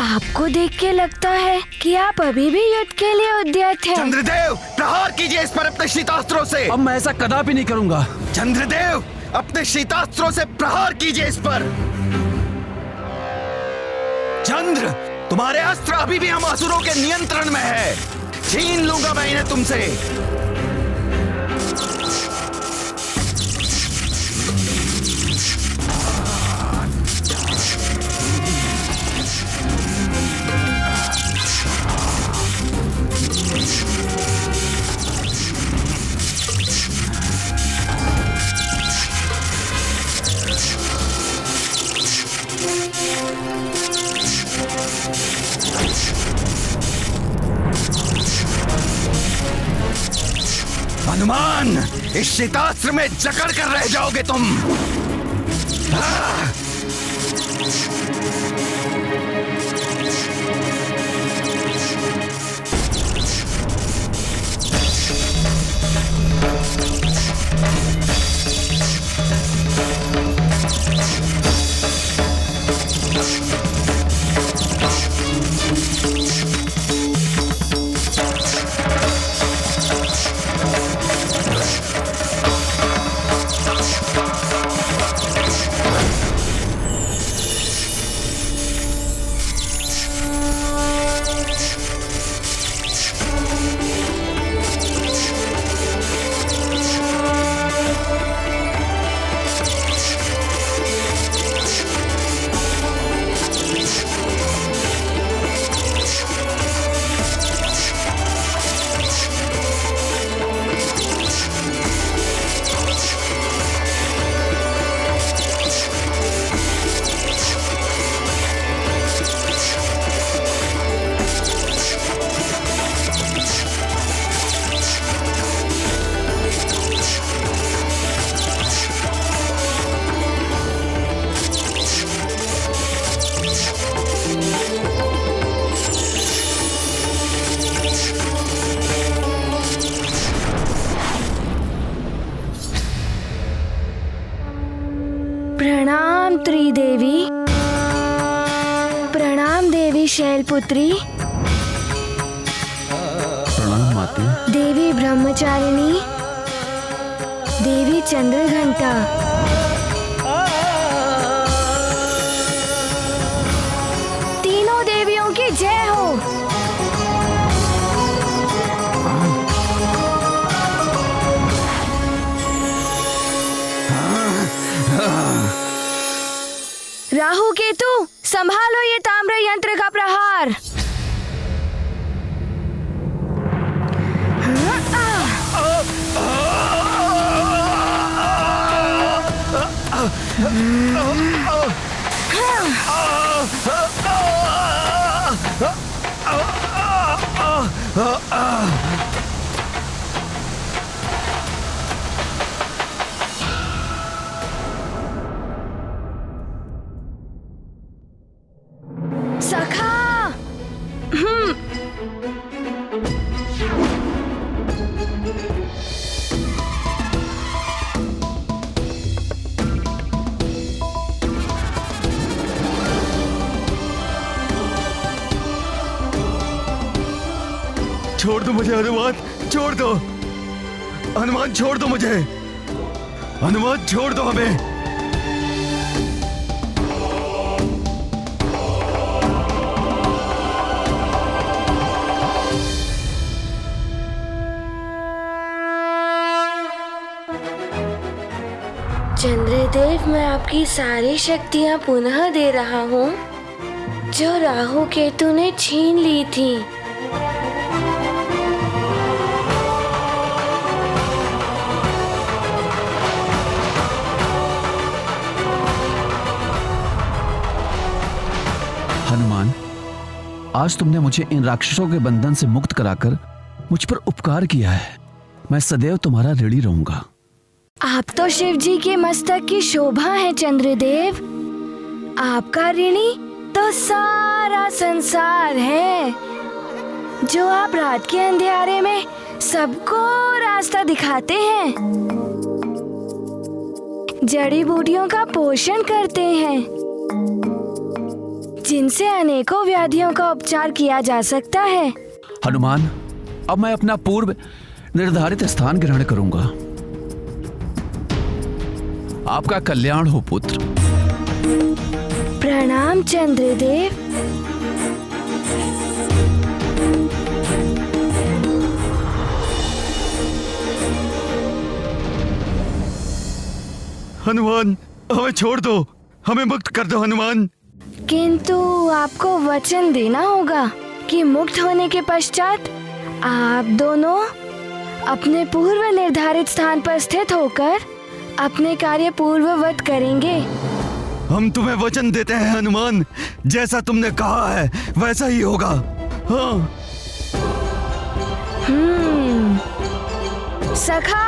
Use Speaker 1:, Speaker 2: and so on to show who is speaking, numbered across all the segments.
Speaker 1: आपको देख के लगता है कि आप अभी भी युद्ध के लिए उद्यत हैं।
Speaker 2: चंद्रदेव, प्रहार कीजिए इस पर अपने शीतास्त्रों से।
Speaker 3: अब मैं ऐसा कदापि नहीं करूंगा।
Speaker 2: चंद्रदेव, अपने शीतास्त्रों से प्रहार कीजिए इस पर। चंद्र, तुम्हारे अस्त्र अभी भी हम असुरों के नियंत्रण में है। छीन लूंगा मैं इन्हें तुमसे। हनुमान, इस शीतास्त्र में जकड़ कर रह जाओगे तुम।
Speaker 1: प्रणाम त्रिदेवी। प्रणाम देवी शैलपुत्री।
Speaker 3: प्रणाम माते।
Speaker 1: देवी ब्रह्मचारिणी। देवी चंद्रघंटा। तीनों देवियों की जय हो। राहु केतु, संभालो ये ताम्र यंत्र का प्रहार। सखा।
Speaker 2: छोड़ दो मुझे हनुमान, छोड़ दो। हनुमान छोड़ दो मुझे। हनुमान छोड़ दो हमें।
Speaker 1: चंद्रदेव, मैं आपकी सारी शक्तियां पुनः दे रहा हूँ जो राहु केतु ने छीन ली थी।
Speaker 3: हनुमान, आज तुमने मुझे इन राक्षसों के बंधन से मुक्त कराकर मुझ पर उपकार किया है। मैं सदैव तुम्हारा ऋणी रहूंगा।
Speaker 1: आप तो शिव जी के मस्तक की शोभा है चंद्रदेव। आपका ऋणी तो सारा संसार है, जो आप रात के अंधेरे में सबको रास्ता दिखाते हैं, जड़ी बूटियों का पोषण करते हैं, जिनसे अनेकों व्याधियों का उपचार किया जा सकता है।
Speaker 3: हनुमान, अब मैं अपना पूर्व निर्धारित स्थान ग्रहण करूंगा। आपका कल्याण हो पुत्र।
Speaker 1: प्रणाम चंद्रदेव।
Speaker 2: हनुमान, हमें छोड़ दो, हमें मुक्त कर दो हनुमान।
Speaker 1: किंतु आपको वचन देना होगा कि मुक्त होने के पश्चात आप दोनों अपने पूर्व निर्धारित स्थान पर स्थित होकर अपने कार्य पूर्ववत करेंगे।
Speaker 2: हम तुम्हें वचन देते हैं हनुमान, जैसा तुमने कहा है वैसा ही होगा। हाँ।
Speaker 1: सखा,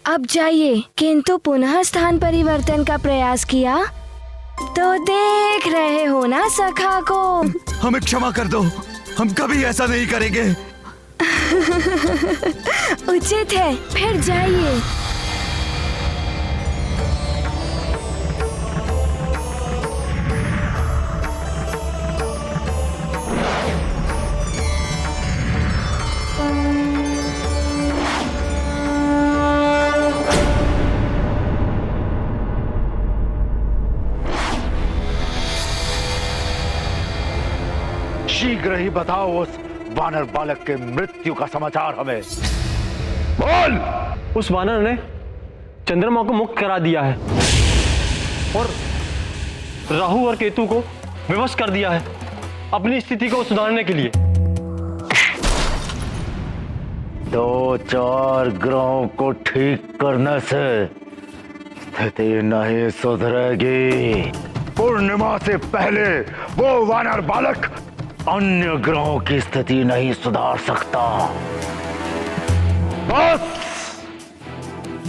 Speaker 1: अब जाइए, किंतु पुनः स्थान परिवर्तन का प्रयास किया तो देख रहे हो ना सखा को।
Speaker 2: हमें क्षमा कर दो, हम कभी ऐसा नहीं करेंगे।
Speaker 1: उचित है, फिर जाइए।
Speaker 4: शीघ्र ही बताओ उस वानर बालक के मृत्यु का समाचार हमें। बोल।
Speaker 5: उस वानर ने चंद्रमा को मुक्त करा दिया है और राहु और केतु को विवश कर दिया है अपनी स्थिति को सुधारने के लिए।
Speaker 4: 2-4 ग्रहों को ठीक करने से स्थिति नहीं सुधरेगी। पूर्णिमा से पहले वो वानर बालक अन्य ग्रहों की स्थिति नहीं सुधार सकता। बस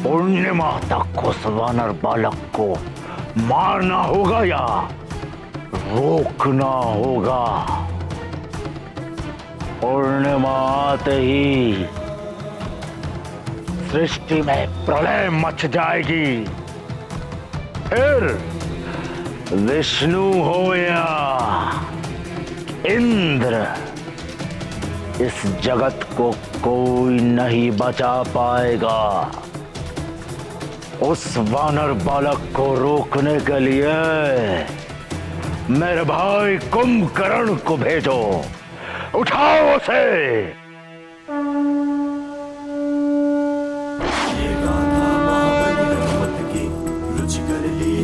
Speaker 4: पूर्णिमा तक उस वानर बालक को मारना होगा या रोकना होगा। पूर्णिमा आते ही सृष्टि में प्रलय मच जाएगी। फिर विष्णु हो या इंद्र, इस जगत को कोई नहीं बचा पाएगा। उस वानर बालक को रोकने के लिए मेरे भाई कुंभकर्ण को भेजो। उठाओ उसे।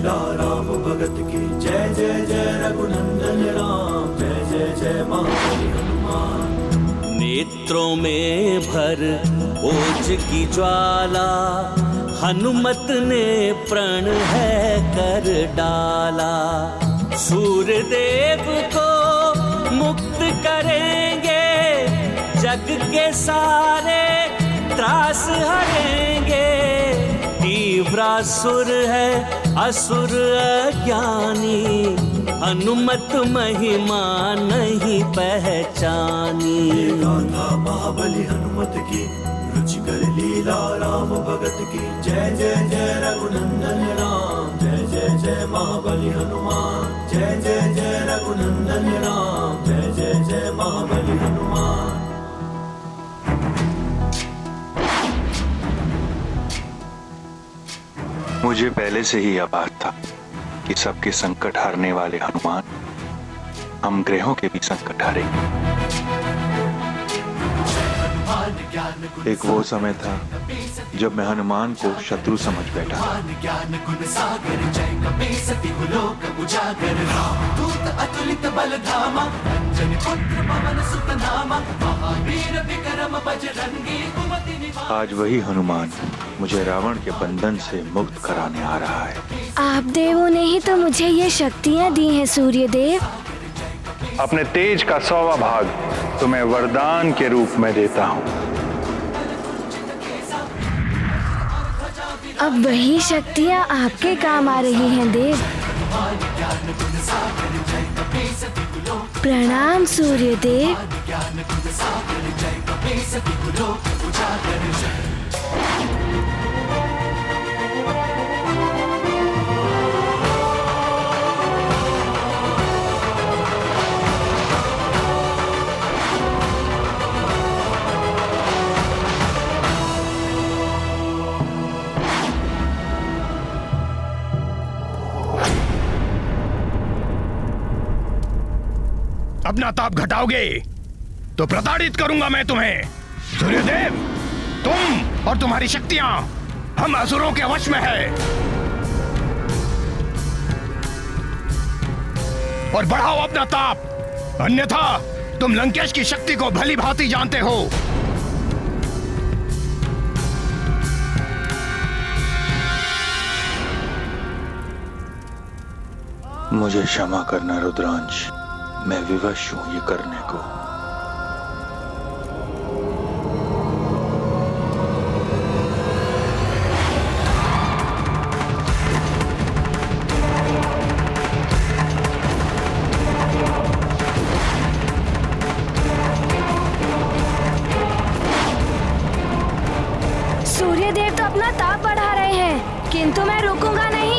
Speaker 6: राम भगत की जय जय जय रघुनंदन राम, जय जय जय महाबली हनुमान। नेत्रों में भर ओज की ज्वाला, हनुमत ने प्रण है कर डाला। सूर्य देव को मुक्त करेंगे, जग के सारे त्रास हरेंगे। तीव्रासुर है असुर अज्ञानी, हनुमत महिमा नहीं पहचानी। गाथा महाबली हनुमत की, रुचिकर लीला राम भगत की। जय जय जय रघुनंदन राम, जय जय जय महाबली हनुमान। जय जय जय रघुनंदन राम, जय जय जय महाबली हनुमान।
Speaker 7: मुझे पहले से ही यह बात था कि सबके संकट हारने वाले हनुमान हम ग्रहों के भी संकट हारेंगे। एक वो समय था जब मैं हनुमान को शत्रु समझ बैठा। आज वही हनुमान मुझे रावण के बंधन से मुक्त कराने आ रहा है।
Speaker 1: आप देवों ने ही तो मुझे ये शक्तियाँ दी हैं सूर्य देव।
Speaker 8: अपने तेज का 100वां भाग तुम्हें वरदान के रूप में देता हूँ।
Speaker 1: अब वही शक्तियाँ आपके काम आ रही हैं देव। प्रणाम सूर्य देव।
Speaker 8: अपना ताप घटाओगे तो प्रताड़ित करूंगा मैं तुम्हें। सूर्यदेव, तुम और तुम्हारी शक्तियां हम असुरों के वश में है। और बढ़ाओ अपना ताप, अन्यथा तुम लंकेश की शक्ति को भली भांति जानते हो।
Speaker 7: मुझे क्षमा करना रुद्रांश, मैं विवश हूं ये करने को।
Speaker 1: सूर्यदेव तो अपना ताप बढ़ा रहे हैं, किंतु मैं रुकूंगा नहीं।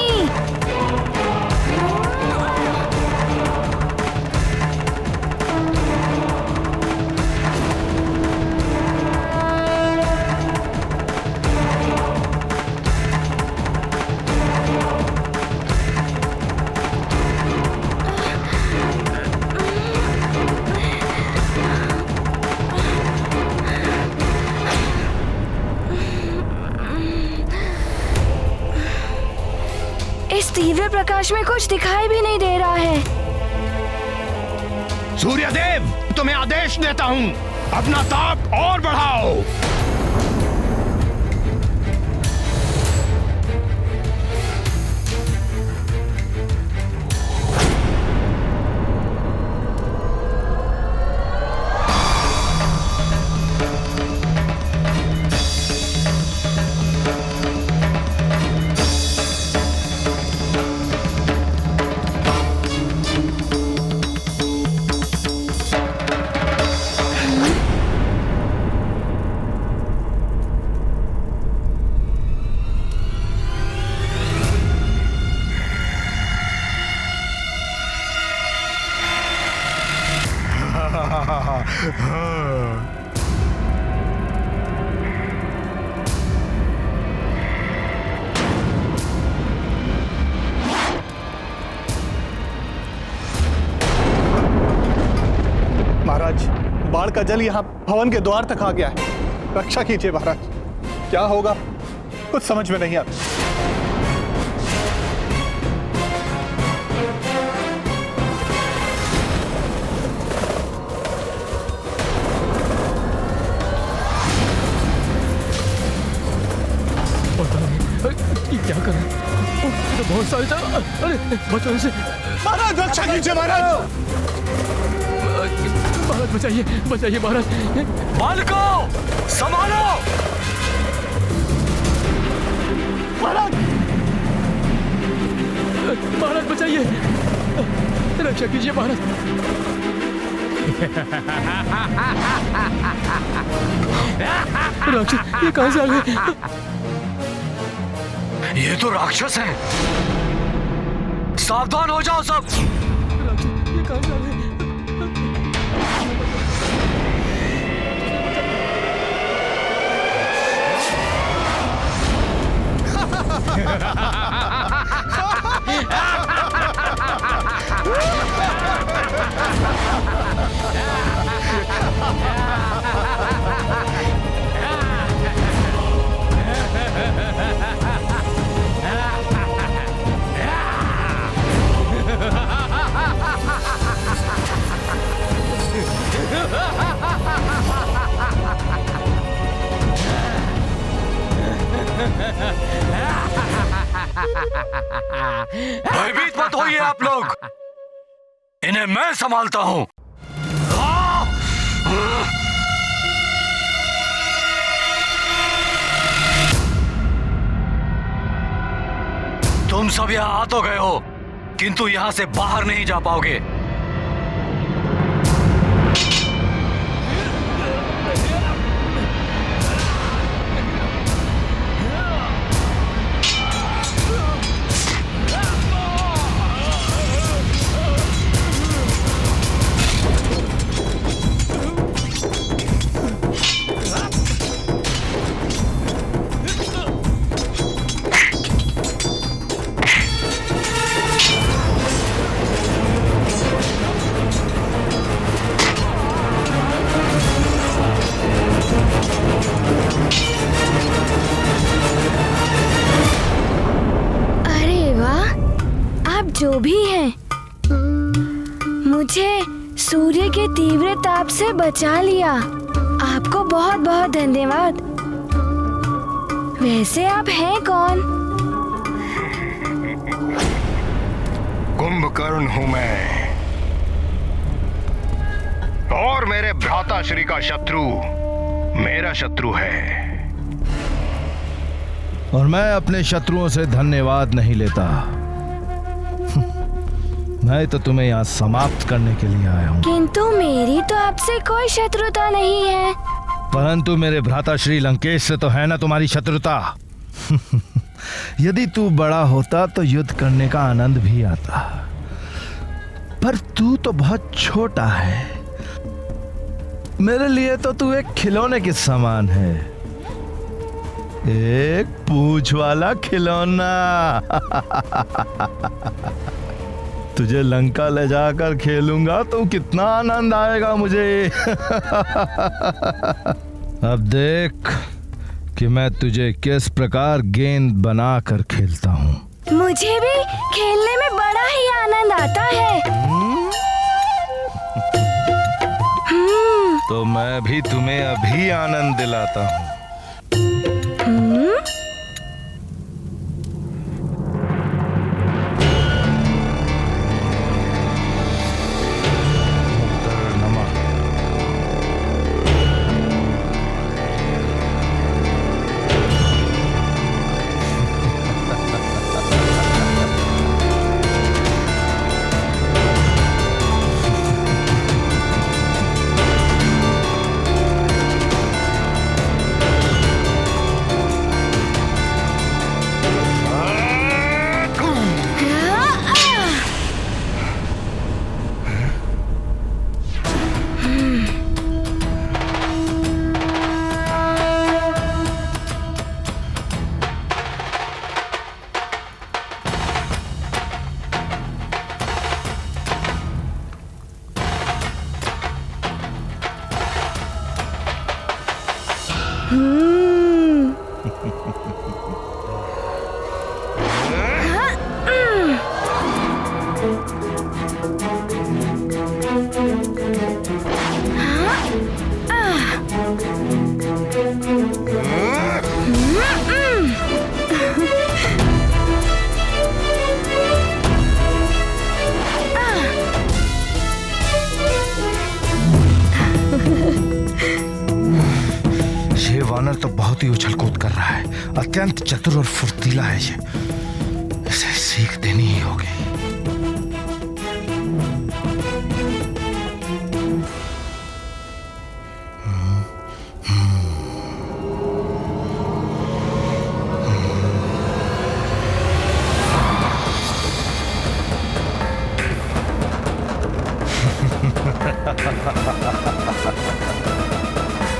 Speaker 1: इस तीव्र प्रकाश में कुछ दिखाई भी नहीं दे रहा है।
Speaker 8: सूर्यदेव, तुम्हें आदेश देता हूं, अपना ताप और बढ़ाओ।
Speaker 9: महाराज, बाढ़ का जल यहाँ भवन के द्वार तक आ गया है। रक्षा कीजिए महाराज, क्या होगा कुछ समझ में नहीं आता।
Speaker 5: क्या कर रहे हैं? तो बहुत सारे था। अरे बचो इसे।
Speaker 9: महाराज रक्षा कीजिए महाराज।
Speaker 5: महाराज बचाइए, बचाइए महाराज।
Speaker 3: बालको संभालो।
Speaker 9: महाराज,
Speaker 5: महाराज बचाइए, रक्षा कीजिए महाराज। राक्षस ये कहां से आ गए?
Speaker 3: ये तो राक्षस है, सावधान हो जाओ सब।
Speaker 5: राक्षस ये कहां से आ गए?
Speaker 3: भयभीत मत होइए आप लोग, इन्हें मैं संभालता हूं। तुम सब यहाँ आ तो गए हो, किंतु यहाँ से बाहर नहीं जा पाओगे।
Speaker 1: जो भी हैं, मुझे सूर्य के तीव्र ताप से बचा लिया। आपको बहुत बहुत धन्यवाद। वैसे आप हैं कौन?
Speaker 8: कुंभकर्ण हूं मैं, और मेरे भ्राता श्री का शत्रु मेरा शत्रु है,
Speaker 10: और मैं अपने शत्रुओं से धन्यवाद नहीं लेता। मैं तो तुम्हें यहाँ समाप्त करने के लिए आया हूँ।
Speaker 1: किंतु मेरी तो आपसे कोई शत्रुता नहीं है।
Speaker 10: परंतु मेरे भ्राता श्री लंकेश से तो है ना तुम्हारी शत्रुता। यदि तू बड़ा होता तो युद्ध करने का आनंद भी आता, पर तू तो बहुत छोटा है। मेरे लिए तो तू एक खिलौने के समान है, एक पूंछ वाला खिलौना। तुझे लंका ले जाकर खेलूंगा तो कितना आनंद आएगा मुझे। अब देख कि मैं तुझे किस प्रकार गेंद बनाकर खेलता हूँ।
Speaker 1: मुझे भी खेलने में बड़ा ही आनंद आता है।
Speaker 10: तो मैं भी तुम्हें अभी आनंद दिलाता हूँ। वानर तो बहुत ही उछल कूद कर रहा है, अत्यंत चतुर और फुर्तीला है ये। इसे सीख देनी ही होगी।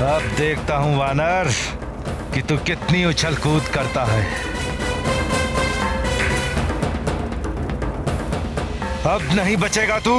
Speaker 10: अब देखता हूं वानर कि तू कितनी उछल कूद करता है। अब नहीं बचेगा तू।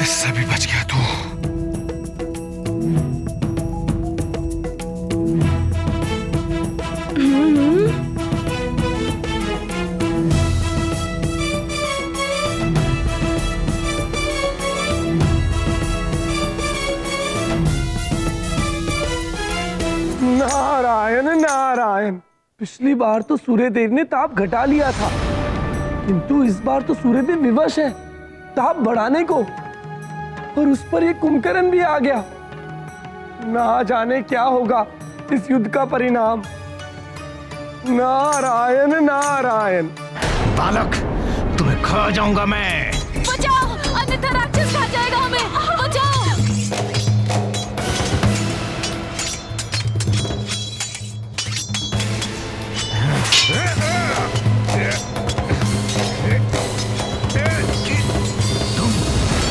Speaker 10: इससे भी बच गया तू।
Speaker 11: पिछली बार तो सूर्यदेव ने ताप घटा लिया था, किंतु इस बार तो सूर्यदेव विवश है ताप बढ़ाने को, और उस पर ये कुंभकर्ण भी आ गया। ना जाने क्या होगा इस युद्ध का परिणाम। नारायण नारायण।
Speaker 8: बालक, तुम्हें खा जाऊंगा मैं।
Speaker 1: बचाओ, अन्यथा राक्षस खा जाएगा हमें। बचाओ।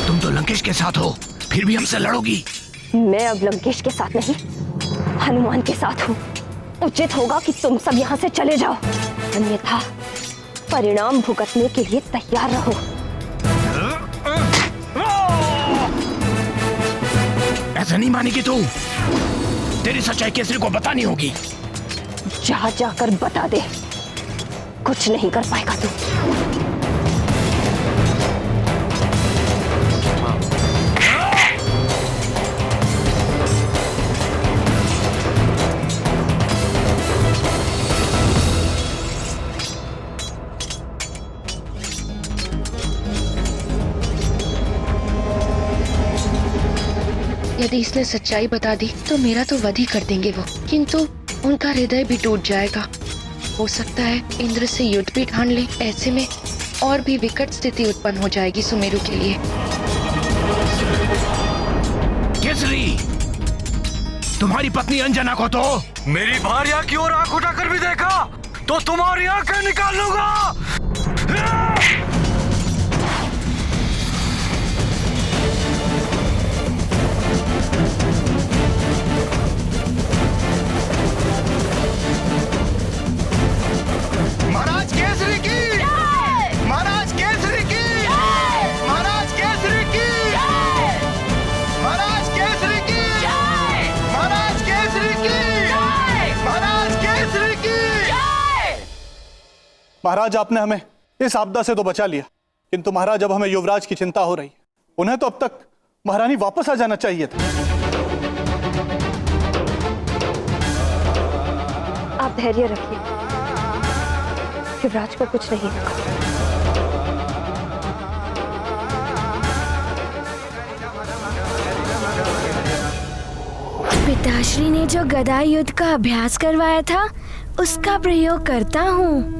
Speaker 8: तुम तो लंकेश के साथ हो, फिर भी हमसे लड़ोगी?
Speaker 12: मैं अब लंकेश के साथ नहीं, हनुमान के साथ हूँ। उचित होगा कि तुम सब यहाँ से चले जाओ, अन्यथा परिणाम भुगतने के लिए तैयार रहो।
Speaker 8: ऐसा नहीं मानेगी तू। तेरी सच्चाई केसरी को बतानी होगी।
Speaker 12: जा जाकर बता दे, कुछ नहीं कर पाएगा तू।
Speaker 13: यदि इसने सच्चाई बता दी तो मेरा तो वध ही कर देंगे वो, किंतु उनका हृदय भी टूट जाएगा। हो सकता है इंद्र से युद्ध भी ठान ले। ऐसे में और भी विकट स्थिति उत्पन्न हो जाएगी सुमेरु के लिए।
Speaker 8: केसरी, तुम्हारी पत्नी अंजना को तो
Speaker 2: मेरी भार्या की ओर आंख उठाकर भी देखा तो तुम्हारी आंखें निकाल लूंगा।
Speaker 8: महाराज केसरी की, महाराज केसरी की, महाराज केसरी की, महाराज केसरी की, महाराज केसरी की, महाराज केसरी की।
Speaker 9: महाराज, आपने हमें इस आपदा से तो बचा लिया, किंतु महाराज अब हमें युवराज की चिंता हो रही है। उन्हें तो अब तक महारानी वापस आ जाना चाहिए था।
Speaker 12: आप धैर्य रखिए, युवराज को कुछ नहीं होगा।
Speaker 1: पिताश्री ने जो गदा युद्ध का अभ्यास करवाया था उसका प्रयोग करता हूँ।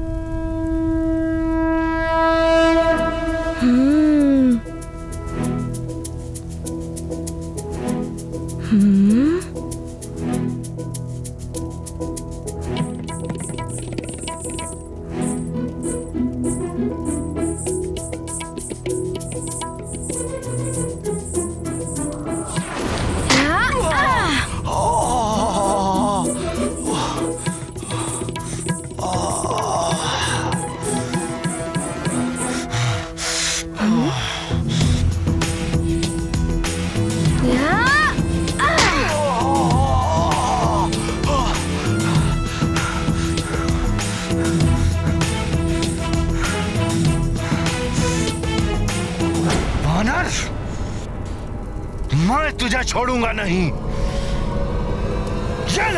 Speaker 8: मैं तुझे छोड़ूंगा नहीं। चल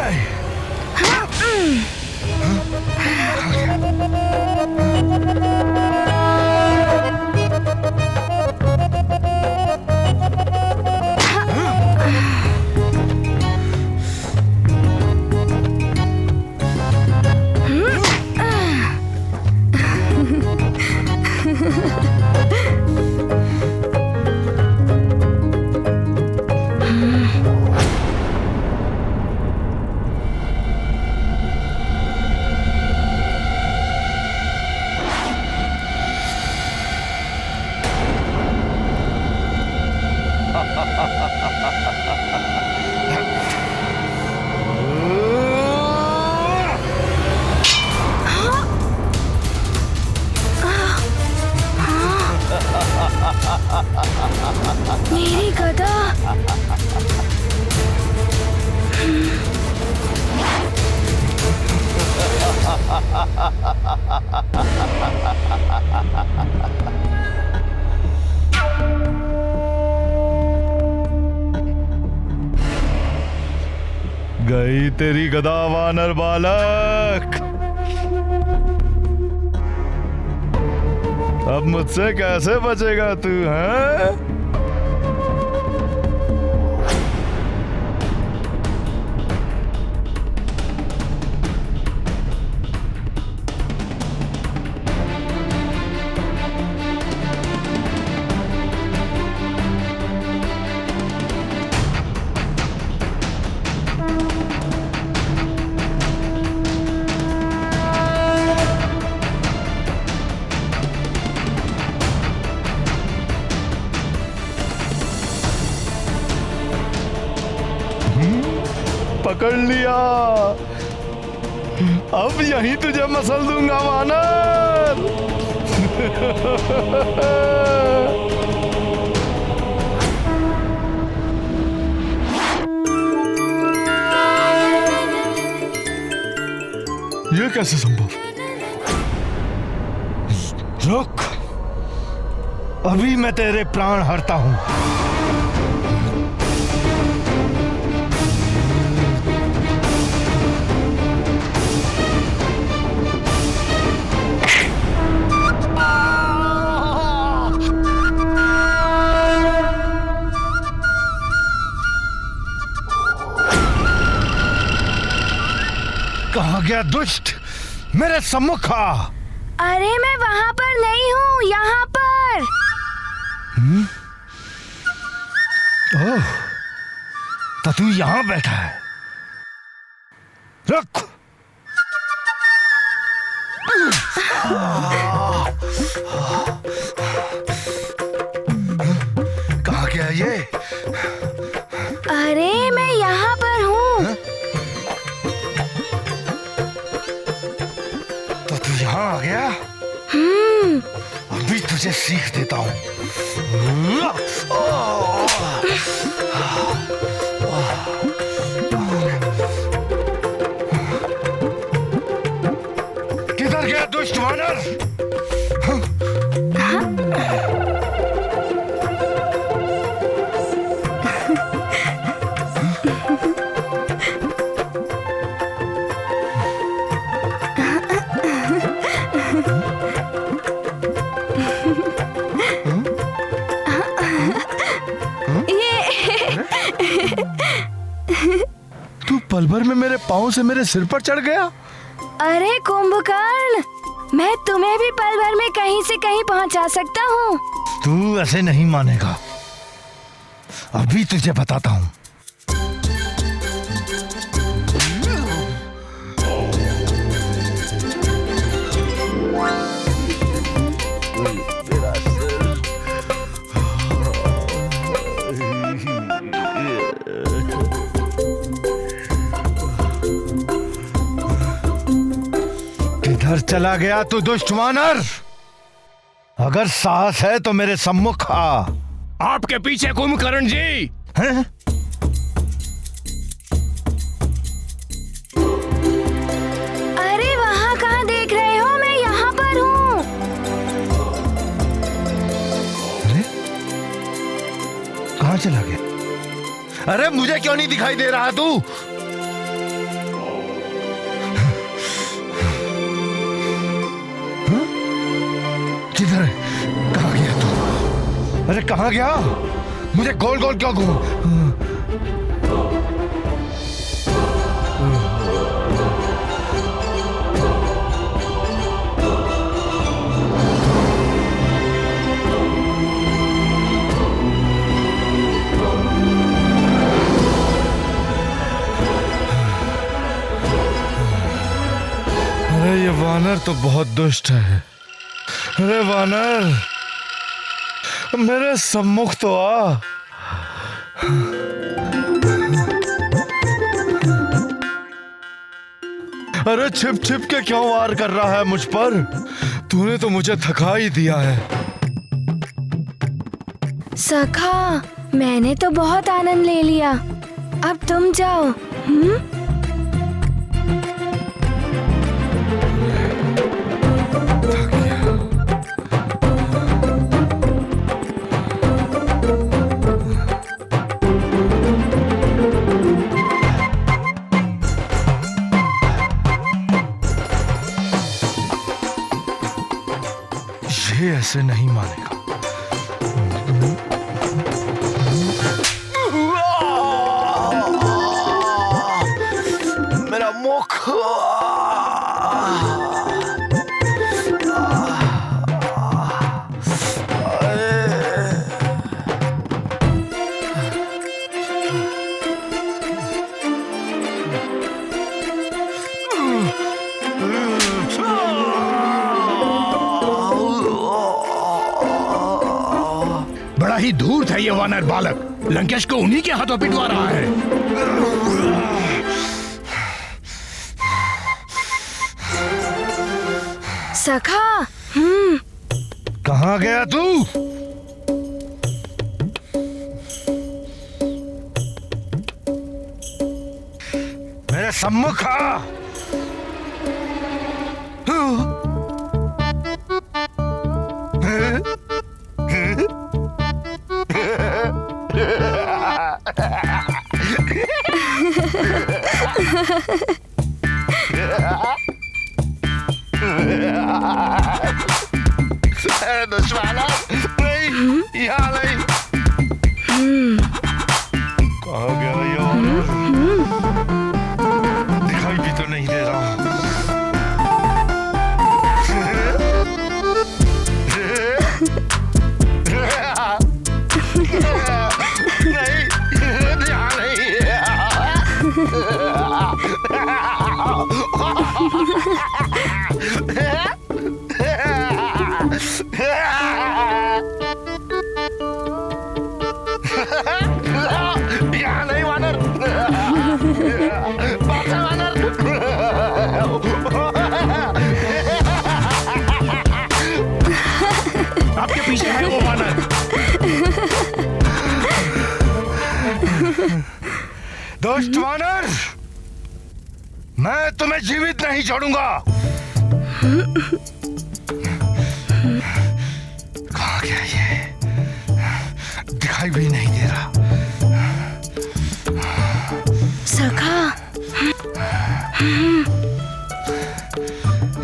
Speaker 1: मेरी गदा।
Speaker 10: गई तेरी गदा वानर बालक। अब मुझसे कैसे बचेगा तू, हैं? पकड़ लिया। अब यहीं तुझे मसल दूंगा वानर। ये कैसे संभव? रुक, अभी मैं तेरे प्राण हरता हूं। कहाँ गया दुष्ट? मेरे सम्मुख आ।
Speaker 1: अरे मैं वहाँ पर नहीं हूँ, यहाँ पर।
Speaker 10: ओह, तो तू यहाँ बैठा है। रुक। कहाँ गया ये?
Speaker 1: अरे मैं यहाँ पर हूँ।
Speaker 10: तो तू यहाँ आ गया? अभी तुझे सीख देता हूँ। किधर गया दुष्ट वानर? तू पल भर में मेरे पाँव से मेरे सिर पर चढ़ गया।
Speaker 1: अरे कुंभकर्ण, मैं तुम्हें भी पल भर में कहीं से कहीं पहुंचा सकता हूँ।
Speaker 10: तू ऐसे नहीं मानेगा, अभी तुझे बताता हूँ। किधर चला गया तू दुष्ट वानर? अगर साहस है तो मेरे सम्मुख आ।
Speaker 8: आपके पीछे कुंभकर्ण जी।
Speaker 10: हैं?
Speaker 1: अरे वहाँ कहाँ देख रहे हो? मैं यहाँ पर हूँ।
Speaker 10: अरे कहाँ चला गया? अरे मुझे क्यों नहीं दिखाई दे रहा तू? किधर है? कहाँ गया तू? अरे कहाँ गया? मुझे गोल गोल क्यों घूम? अरे ये वानर तो बहुत दुष्ट है। अरे वानर, मेरे सम्मुख तो आ। अरे छिप छिप के क्यों वार कर रहा है मुझ पर? तूने तो मुझे थका ही दिया है।
Speaker 1: सखा, मैंने तो बहुत आनंद ले लिया, अब तुम जाओ।
Speaker 10: मुझे ऐसे नहीं मारेगा। मेरा मुख।
Speaker 8: बड़ा ही धूर्त है ये वानर बालक, लंकेश को उन्हीं के हाथों पिटवा रहा है।
Speaker 1: सखा।
Speaker 10: कहाँ गया तू? मेरे सम्मुख आ। दुश्मना नहीं, यहाँ नहीं। कहाँ गया ये वानर? दिखाई भी तो नहीं दे रहा। नहीं, यहाँ यहाँ नहीं वानर। बासा वानर।
Speaker 8: आपके पीछे है वो वानर।
Speaker 10: दोस्त वानर, मैं तुम्हें जीवित नहीं छोड़ूंगा। कहाँ गया ये? दिखाई भी नहीं दे रहा।
Speaker 1: सखा।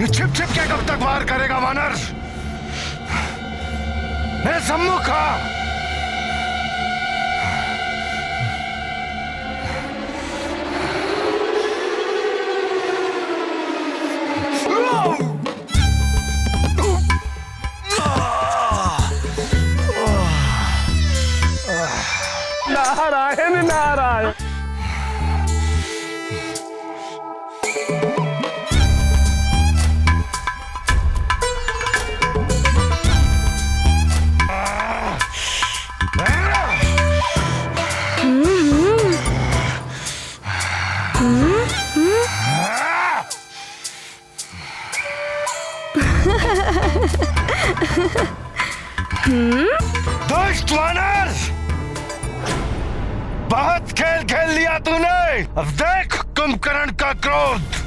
Speaker 10: ये छिप छिप के कब तक वार करेगा वानर? मेरे सम्मुख आ।
Speaker 11: नारायण नारायण।
Speaker 10: दोस्त वानर, बहुत खेल खेल लिया तूने। अब देख कुंभकर्ण का क्रोध।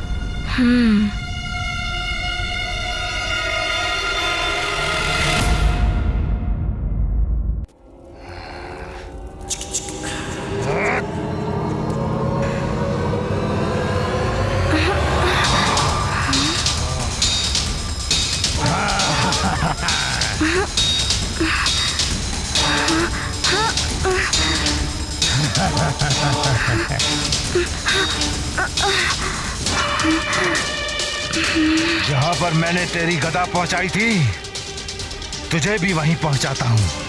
Speaker 10: जहां पर मैंने तेरी गदा पहुंचाई थी, तुझे भी वहीं पहुंचाता हूं।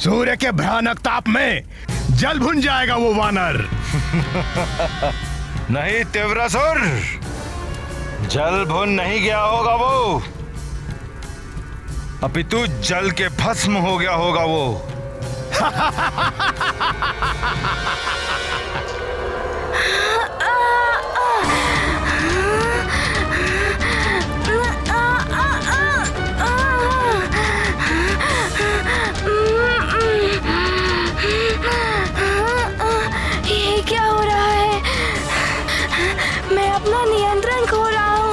Speaker 8: सूर्य के भयानक ताप में जल भुन जाएगा वो वानर।
Speaker 10: नहीं तीव्रासुर, जल भुन नहीं गया होगा वो।
Speaker 8: अपितु जल के भस्म हो गया होगा वो।
Speaker 1: ये क्या हो रहा है? मैं अपना नियंत्रण खो रहा हूँ।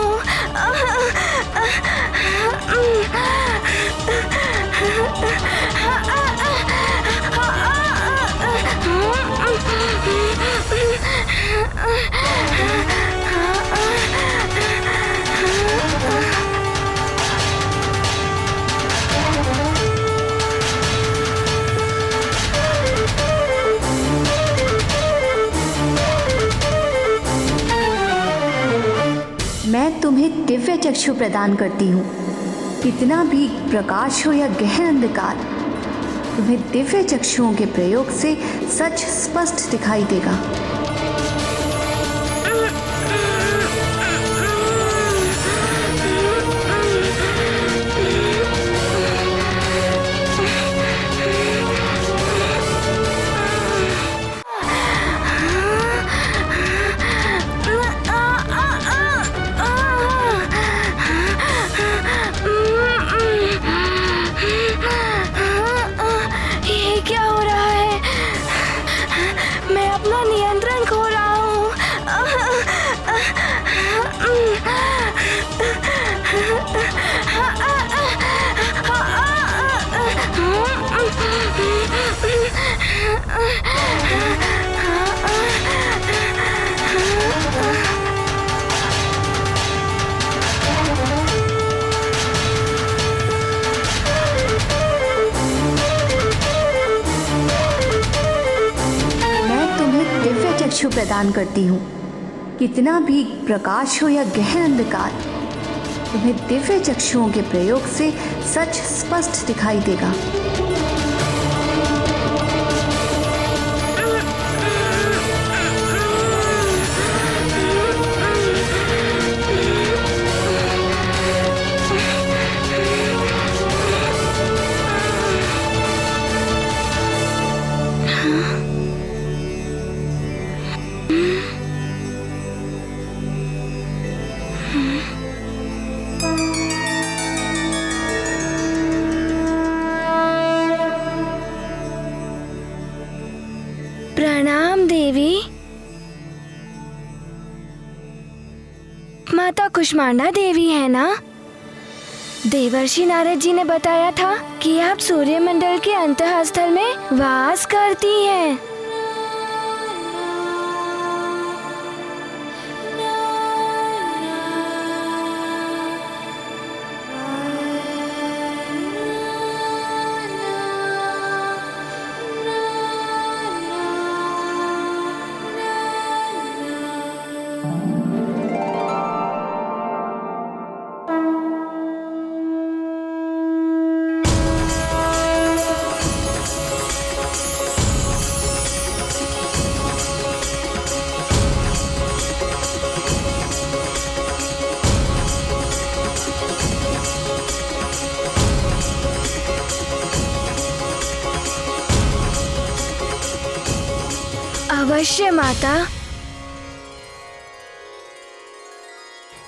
Speaker 14: मैं तुम्हें दिव्य चक्षु प्रदान करती हूँ। कितना भी प्रकाश हो या गहन अंधकार, तुम्हें दिव्य चक्षुओं के प्रयोग से सच स्पष्ट दिखाई देगा। चक्षु प्रदान करती हूँ। कितना भी प्रकाश हो या गहन अंधकार, तुम्हें दिव्य चक्षुओं के प्रयोग से सच स्पष्ट दिखाई देगा।
Speaker 1: प्रणाम देवी। माता कुष्मांडा देवी है ना? देवर्षि नारद जी ने बताया था कि आप सूर्यमंडल के अंतःस्थल में वास करती हैं। अवश्य माता।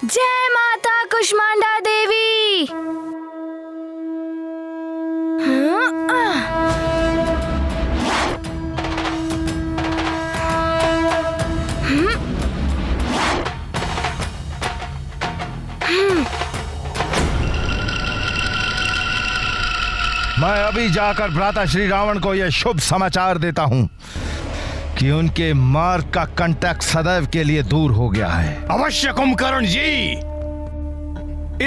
Speaker 1: जय माता कुष्मांडा देवी।
Speaker 10: मैं अभी जाकर भ्राता श्री रावण को यह शुभ समाचार देता हूं कि उनके मार्ग का कंटक सदैव के लिए दूर हो गया है।
Speaker 8: अवश्य कुंभकर्ण जी,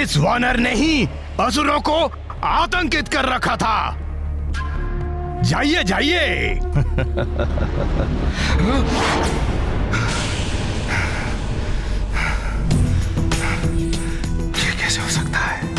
Speaker 8: इस वानर ने ही असुरों को आतंकित कर रखा था। जाइए जाइए।
Speaker 10: ये कैसे हो सकता है?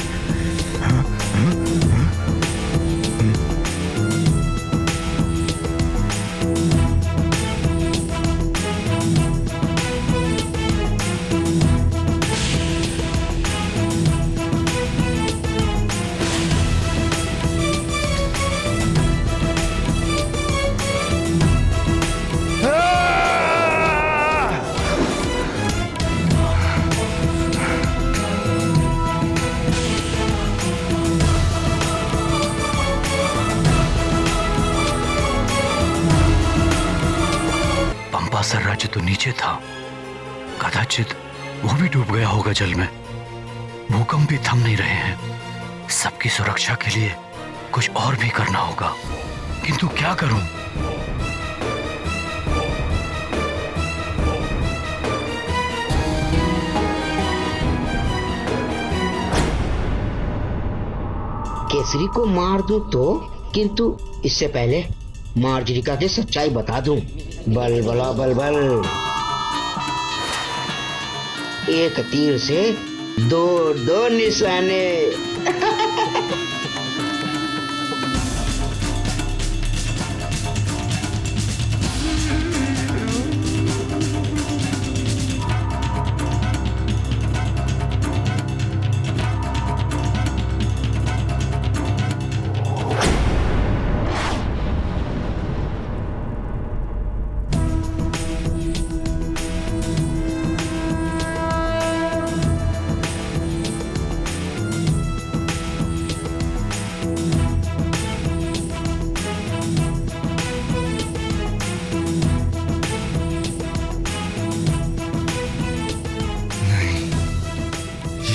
Speaker 3: नीचे था, कदाचित वो भी डूब गया होगा जल में। भूकंप भी थम नहीं रहे हैं। सबकी सुरक्षा के लिए कुछ और भी करना होगा, किंतु क्या करूं?
Speaker 15: केसरी को मार दूं तो, किंतु इससे पहले मार्जरिका की सच्चाई बता दूं। बल बला बल बल, एक तीर से दो निशाने।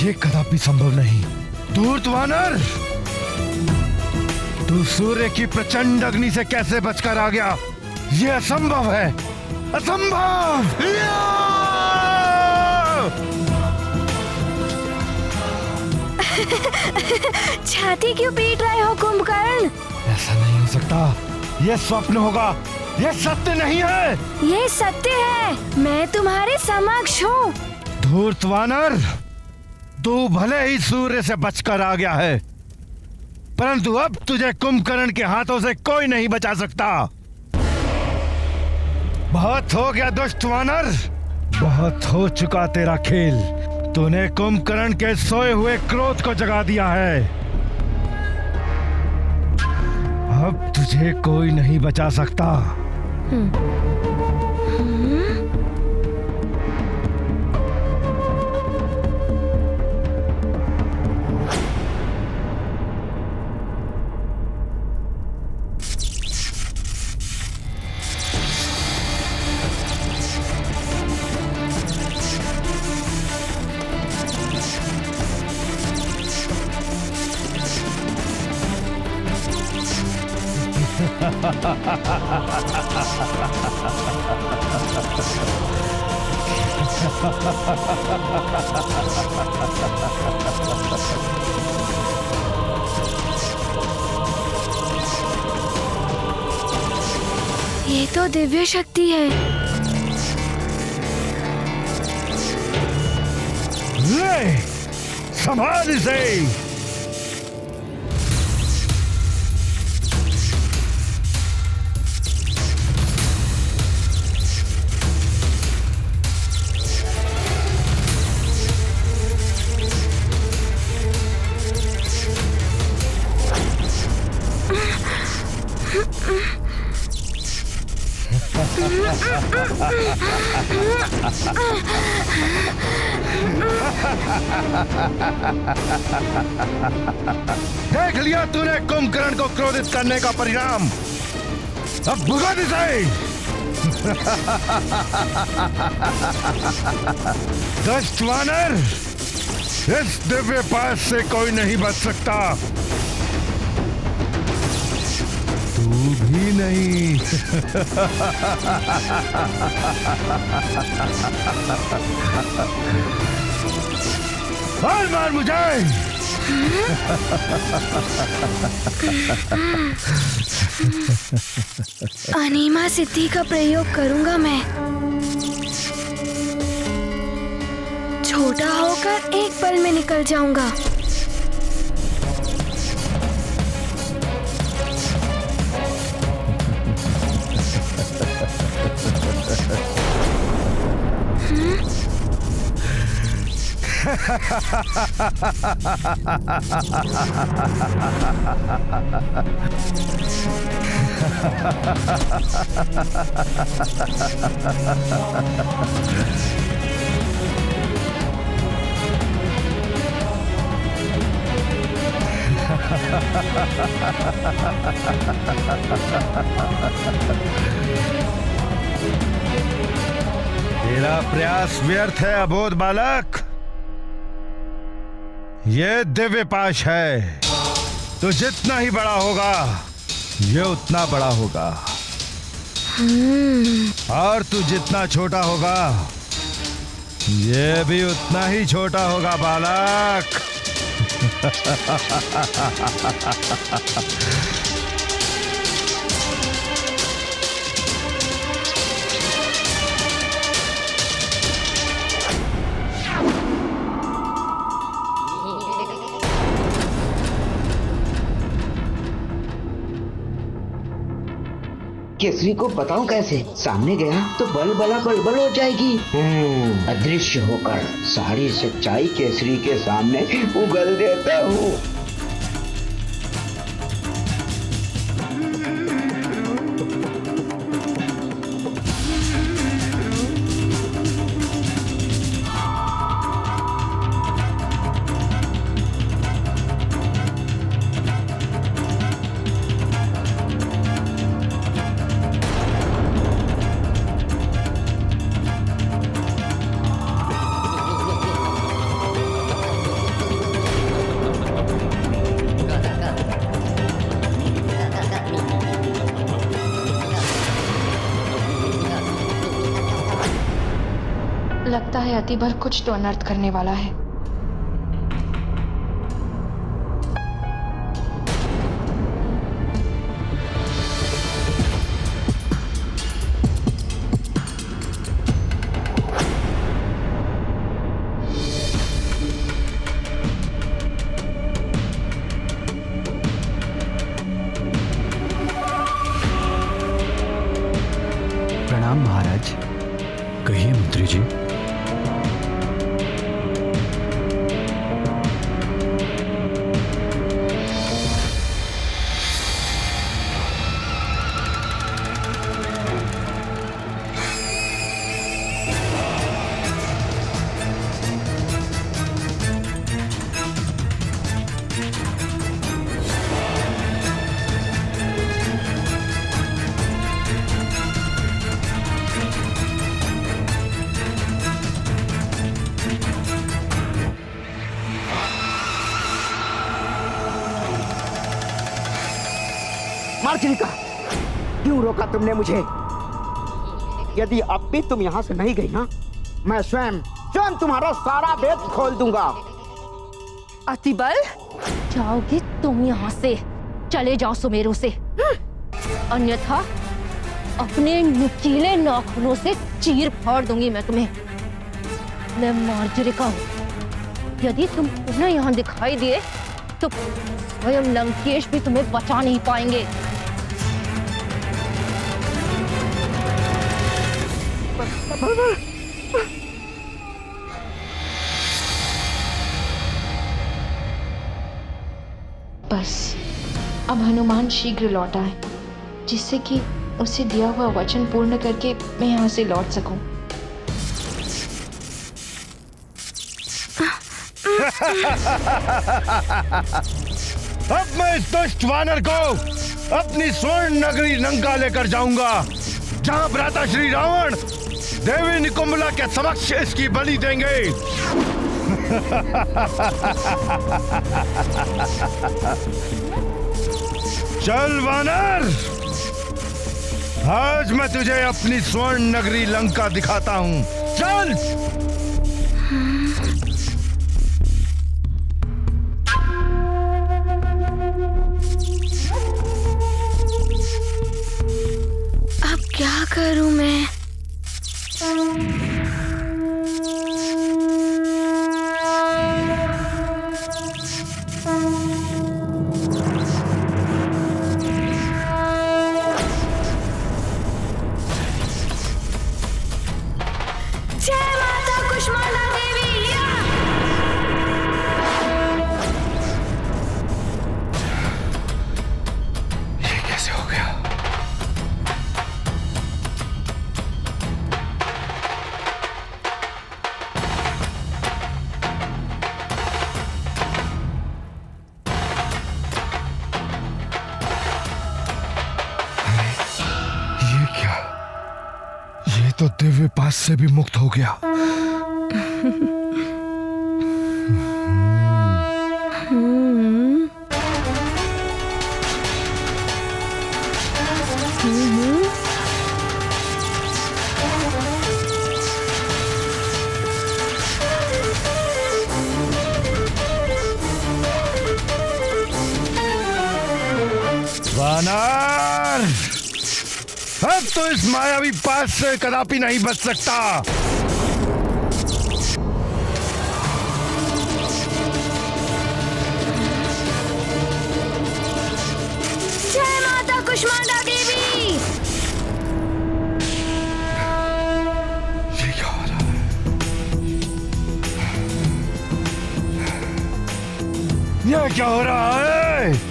Speaker 10: ये कदापि संभव नहीं। धूर्त वानर, तू सूर्य की प्रचंड अग्नि से कैसे बचकर आ गया? ये असंभव है, असंभव।
Speaker 1: छाती क्यों पीट रहे हो कुंभकर्ण?
Speaker 10: ऐसा नहीं हो सकता, ये स्वप्न होगा, ये सत्य नहीं है।
Speaker 1: ये सत्य है, मैं तुम्हारे समक्ष हूँ।
Speaker 10: धूर्त वानर, तू भले ही सूर्य से बचकर आ गया है, परंतु अब तुझे कुंभकर्ण के हाथों से कोई नहीं बचा सकता। बहुत हो गया दुष्ट वानर, बहुत हो चुका तेरा खेल। तूने कुंभकर्ण के सोए हुए क्रोध को जगा दिया है। अब तुझे कोई नहीं बचा सकता।
Speaker 1: ये तो दिव्य शक्ति है।
Speaker 10: ले, संभाल इसे। देख लिया तूने कुंभकर्ण को क्रोधित करने का परिणाम। अब भुगत इसे। दुष्ट वानर, इस दिव्य पास से कोई नहीं बच सकता, तू भी नहीं। मार मार मुझे।
Speaker 1: अनीमा सिद्धि का प्रयोग करूंगा मैं। छोटा होकर एक पल में निकल जाऊंगा।
Speaker 10: तेरा प्रयास व्यर्थ है अबोध बालक। ये दिव्य पाश है, तो जितना ही बड़ा होगा ये उतना बड़ा होगा, और तू जितना छोटा होगा ये भी उतना ही छोटा होगा बालक।
Speaker 15: केसरी को बताऊं कैसे? सामने गया तो बलबला बलबल हो जाएगी। अदृश्य होकर सारी सच्चाई केसरी के सामने उगल देता हूँ।
Speaker 13: लगता है अतिबर कुछ तो अनर्थ करने वाला है।
Speaker 3: प्रणाम महाराज। कहिए मंत्री जी।
Speaker 15: मार्जरिका, क्यों रोका तुमने मुझे? यदि अब भी तुम यहाँ से नहीं गई ना, मैं स्वयं तुम्हारा सारा भेद खोल दूंगा।
Speaker 12: अतिबल, जाओगे तुम यहाँ से? चले जाओ सुमेरु से, अन्यथा अपने नुकीले नाखूनों से चीर फाड़ दूंगी मैं तुम्हें। मैं मार्जरिका हूँ। यदि तुम पुनः यहाँ दिखाई दिए तो स्वयं लंकेश भी तुम्हें बचा नहीं पाएंगे।
Speaker 13: बस अब हनुमान शीघ्र लौट आए, जिससे कि उसे दिया हुआ वचन पूर्ण करके मैं यहाँ से लौट सकूं।
Speaker 10: अब मैं इस दुष्ट वानर को अपनी स्वर्ण नगरी लंका लेकर जाऊंगा, जहां भ्राता श्री रावण देवी निकुंभला के समक्ष इसकी बलि देंगे। चल वानर, आज मैं तुझे अपनी स्वर्ण नगरी लंका दिखाता हूं। चल।
Speaker 1: अब क्या करूं मैं?
Speaker 16: जय माता कुष्मांडा देवी।
Speaker 2: ये कैसे हो गया?
Speaker 10: तो दिव्य पास से भी मुक्त हो गया। वानर, अब तो इस मायावी पास से कदापि नहीं बच सकता।
Speaker 16: जय माता कुष्मांडा देवी।
Speaker 10: ये क्या हो रहा है? ये क्या हो रहा है?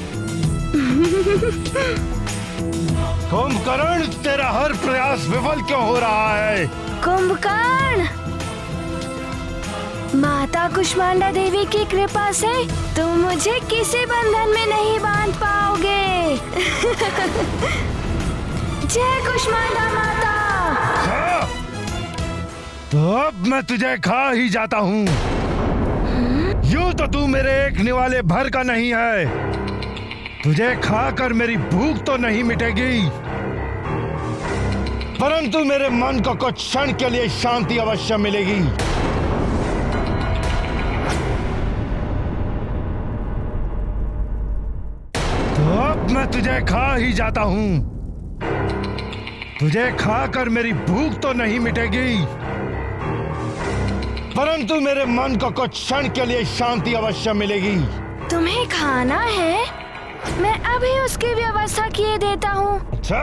Speaker 10: कुंभकर्ण, तेरा हर प्रयास विफल क्यों हो रहा है?
Speaker 1: कुंभकर्ण, माता कुष्मांडा देवी की कृपा से तुम मुझे किसी बंधन में नहीं बांध पाओगे। जय कुष्मांडा माता।
Speaker 10: तो अब मैं तुझे खा ही जाता हूँ। यूं तो तू मेरे एक निवाले भर का नहीं है। तुझे खाकर मेरी भूख तो नहीं मिटेगी, परंतु मेरे मन को कुछ क्षण के लिए शांति अवश्य मिलेगी। तो अब मैं तुझे खा ही जाता हूं। तुझे खाकर मेरी भूख तो नहीं मिटेगी, परंतु मेरे मन को कुछ क्षण के लिए शांति अवश्य मिलेगी।
Speaker 1: तुम्हें खाना है? मैं अभी उसकी व्यवस्था किए देता हूँ।
Speaker 10: अच्छा।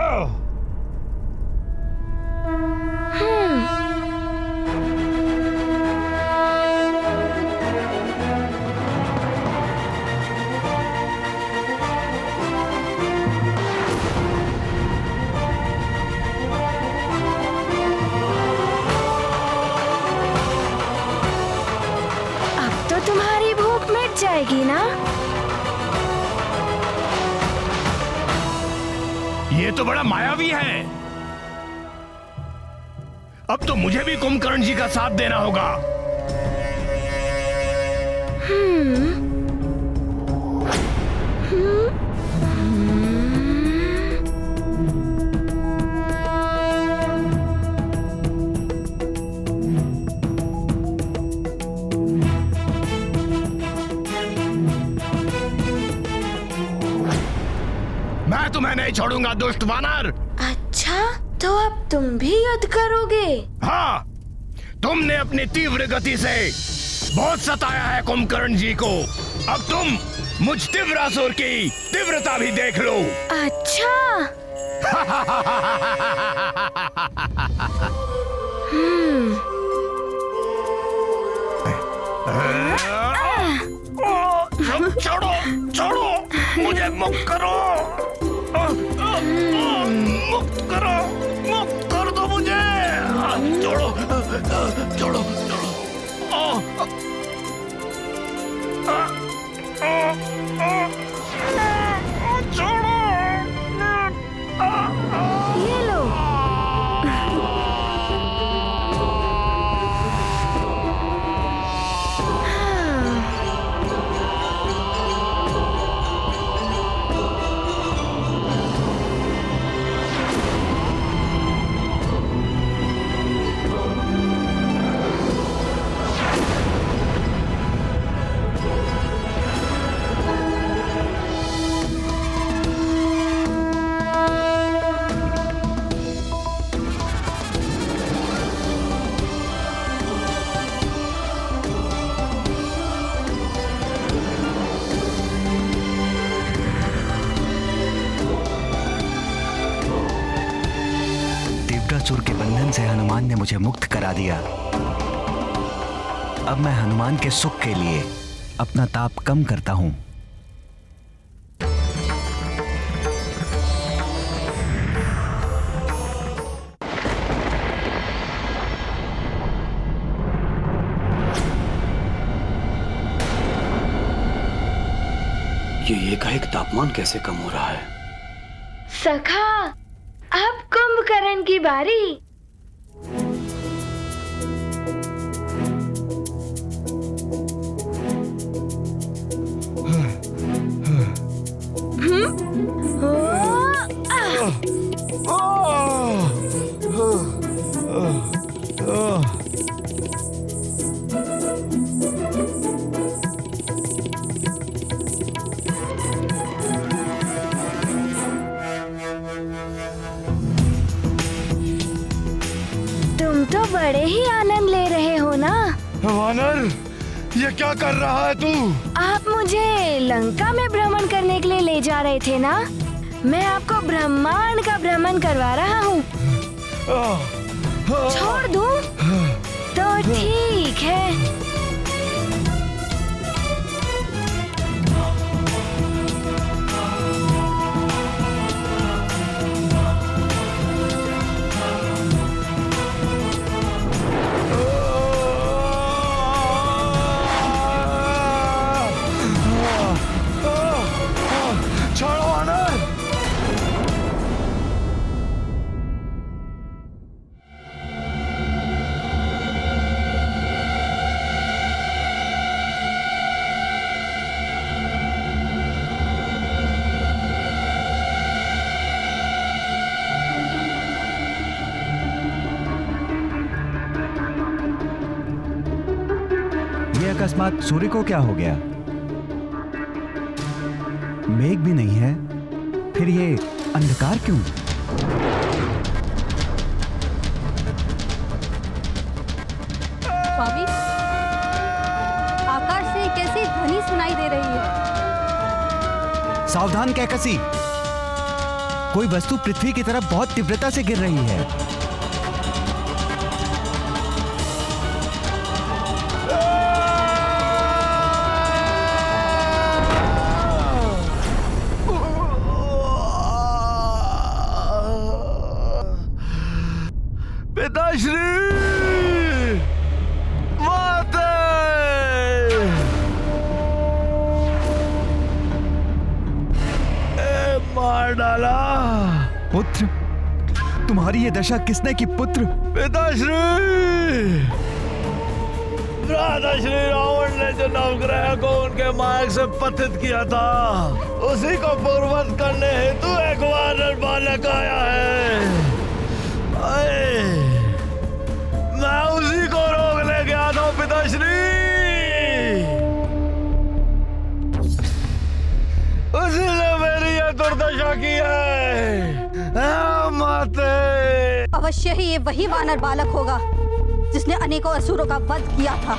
Speaker 1: अब तो तुम्हारी भूख मिट जाएगी ना?
Speaker 8: ये तो बड़ा मायावी है। अब तो मुझे भी कुंभकर्ण जी का साथ देना होगा। मैं तुम्हें नहीं छोड़ूंगा दुष्ट वानर।
Speaker 1: अच्छा, तो अब तुम भी युद्ध करोगे?
Speaker 8: हाँ, तुमने अपनी तीव्र गति से बहुत सताया है कुंभकर्ण जी को। अब तुम मुझ तीव्रासुर की तीव्रता भी देख लो।
Speaker 1: अच्छा।
Speaker 8: छोड़ो, छोड़ो, मुझे मुक्त करो। मुक्त करो, मुक्त कर दो मुझे। छोड़ो, छोड़ो, छोड़ो। छोड़ो।
Speaker 1: ये लो।
Speaker 17: दिव्यासुर के बंधन से हनुमान ने मुझे मुक्त करा दिया। अब मैं हनुमान के सुख के लिए अपना ताप कम करता हूं।
Speaker 3: ये एकाएक तापमान कैसे कम हो रहा है?
Speaker 1: सखा, अब कुंभकर्ण की बारी। बड़े ही आनंद ले रहे हो ना?
Speaker 2: वानर, ये क्या कर रहा है तू?
Speaker 1: आप मुझे लंका में भ्रमण करने के लिए ले जा रहे थे ना? मैं आपको ब्रह्मांड का भ्रमण करवा रहा हूँ। छोड़ दूँ? तो ठीक है।
Speaker 17: अकस्मात सूर्य को क्या हो गया? मेघ भी नहीं है, फिर ये अंधकार क्यों?
Speaker 12: स्वामी, आकाश से कैसी ध्वनि सुनाई दे रही है?
Speaker 17: सावधान कैकसी, कोई वस्तु पृथ्वी की तरफ बहुत तीव्रता से गिर रही है। पुत्र, तुम्हारी ये दशा किसने की पुत्र?
Speaker 10: पिताश्री, भ्राताश्री रावण ने जो नवग्रह को उनके मार्ग से पतित किया था, उसी को पूर्ववत करने हेतु एक वानर बालक आया है। मैं उसी को रोकने गया था पिताश्री। उसी ने मेरी ये दुर्दशा की है। माते,
Speaker 12: अवश्य ही ये वही वानर बालक होगा जिसने अनेकों असुरों का वध किया था।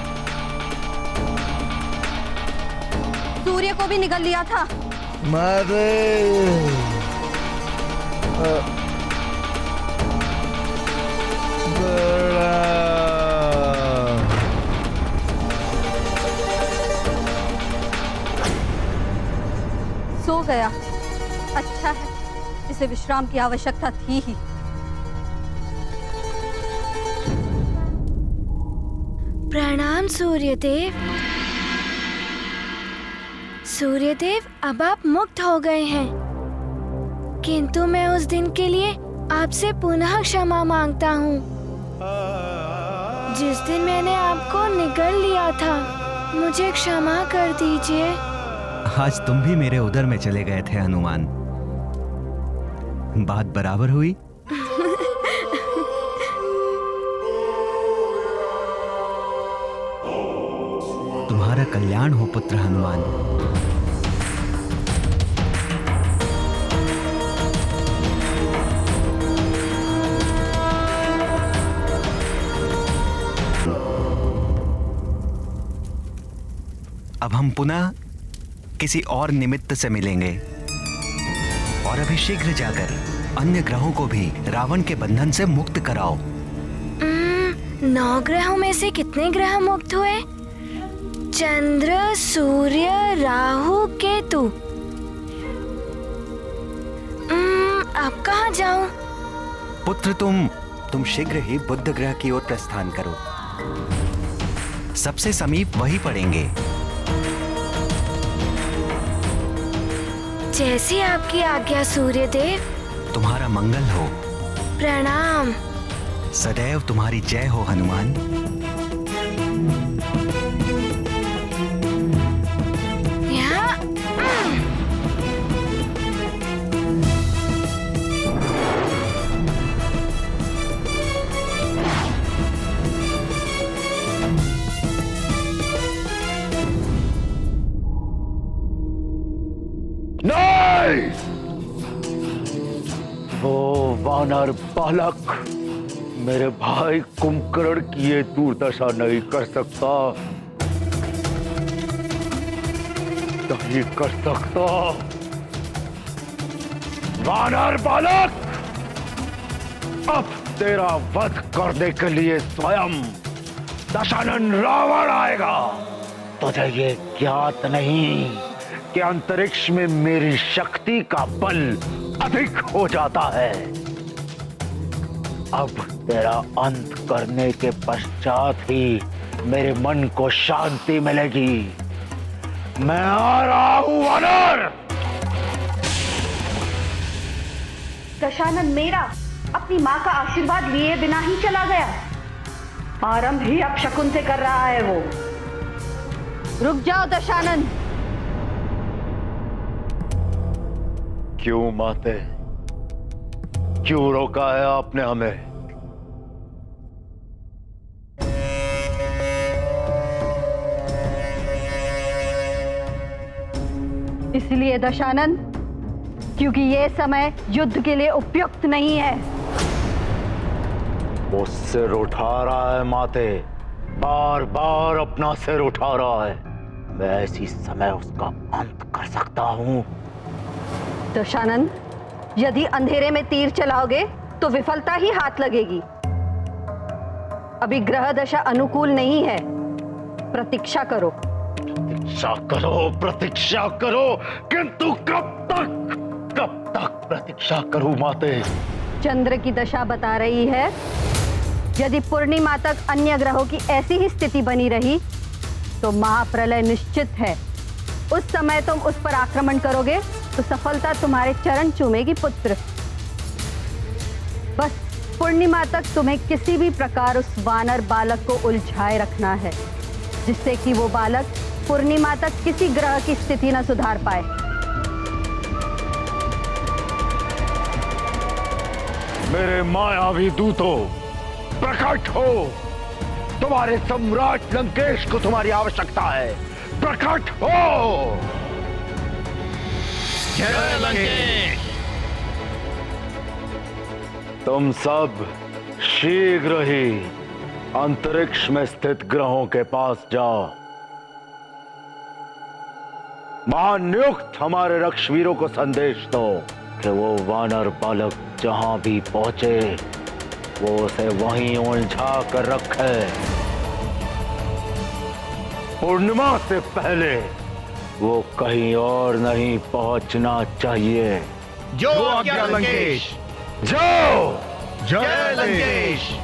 Speaker 12: सूर्य को भी निगल लिया था।
Speaker 10: माते,
Speaker 12: सो गया। अच्छा है, इसे विश्राम की आवश्यकता थी ही।
Speaker 1: प्रणाम सूर्यदेव। सूर्यदेव, अब आप मुक्त हो गए हैं, किंतु मैं उस दिन के लिए आपसे पुनः क्षमा मांगता हूँ जिस दिन मैंने आपको निगल लिया था। मुझे क्षमा कर दीजिए।
Speaker 17: आज तुम भी मेरे उदर में चले गए थे हनुमान। बात बराबर हुई। तुम्हारा कल्याण हो पुत्र हनुमान। अब हम पुनः किसी और निमित्त से मिलेंगे और अभी शीघ्र जाकर अन्य ग्रहों को भी रावण के बंधन से मुक्त कराओ।
Speaker 1: 9 ग्रहों में से कितने ग्रह मुक्त हुए? चंद्र, सूर्य, राहु, केतु। अब कहाँ जाऊं?
Speaker 17: पुत्र, तुम शीघ्र ही बुध ग्रह की ओर प्रस्थान करो। सबसे समीप वही पड़ेंगे।
Speaker 1: जैसी आपकी आज्ञा सूर्यदेव।
Speaker 17: तुम्हारा मंगल हो।
Speaker 1: प्रणाम।
Speaker 17: सदैव तुम्हारी जय हो हनुमान।
Speaker 4: वो वानर बालक मेरे भाई कुंभकर्ण की ये दुर्दशा नहीं कर सकता, नहीं कर सकता। वानर बालक, अब तेरा वध करने के लिए स्वयं दशानन रावण आएगा। तुझे ये ज्ञात नहीं कि अंतरिक्ष में मेरी शक्ति का बल अधिक हो जाता है। अब तेरा अंत करने के पश्चात ही मेरे मन को शांति मिलेगी। मैं आ रहा हूं वानर।
Speaker 18: दशानन मेरा अपनी माँ का आशीर्वाद लिए बिना ही चला गया। आरंभ ही अपशकुन से कर रहा है वो।
Speaker 12: रुक जाओ दशानन।
Speaker 4: क्यों माते, क्यों रोका है आपने हमें?
Speaker 18: इसलिए दशानन, क्योंकि ये समय युद्ध के लिए उपयुक्त नहीं है।
Speaker 4: वो सिर उठा रहा है माते, बार बार अपना सिर उठा रहा है। मैं इसी समय उसका अंत कर सकता हूं।
Speaker 18: दशानन, यदि अंधेरे में तीर चलाओगे तो विफलता ही हाथ लगेगी। अभी ग्रह दशा अनुकूल नहीं है। प्रतीक्षा करो।
Speaker 4: प्रतीक्षा करो, प्रतीक्षा करो, किंतु कब तक प्रतीक्षा करूं माते?
Speaker 18: चंद्र की दशा बता रही है, यदि पूर्णिमा तक अन्य ग्रहों की ऐसी ही स्थिति बनी रही तो महाप्रलय निश्चित है। उस समय तुम उस पर आक्रमण करोगे तो सफलता तुम्हारे चरण चूमेगी पुत्र। बस पूर्णिमा तक तुम्हें किसी भी प्रकार उस वानर बालक को उलझाए रखना है, जिससे कि वो बालक पूर्णिमा तक किसी ग्रह की स्थिति न सुधार पाए।
Speaker 4: मेरे मायावी दूतों, प्रकट हो। तुम्हारे सम्राट लंकेश को तुम्हारी आवश्यकता है। प्रकट हो।
Speaker 8: जय लंकेश।
Speaker 4: तुम सब शीघ्र ही अंतरिक्ष में स्थित ग्रहों के पास जाओ। महानियुक्त हमारे रक्षवीरों को संदेश दो कि वो वानर बालक जहां भी पहुंचे वो उसे वहीं उलझा कर रखे। पूर्णिमा से पहले वो कहीं और नहीं पहुंचना चाहिए।
Speaker 8: जो आज्ञा लंकेश।
Speaker 4: जाओ।
Speaker 8: जय लंकेश।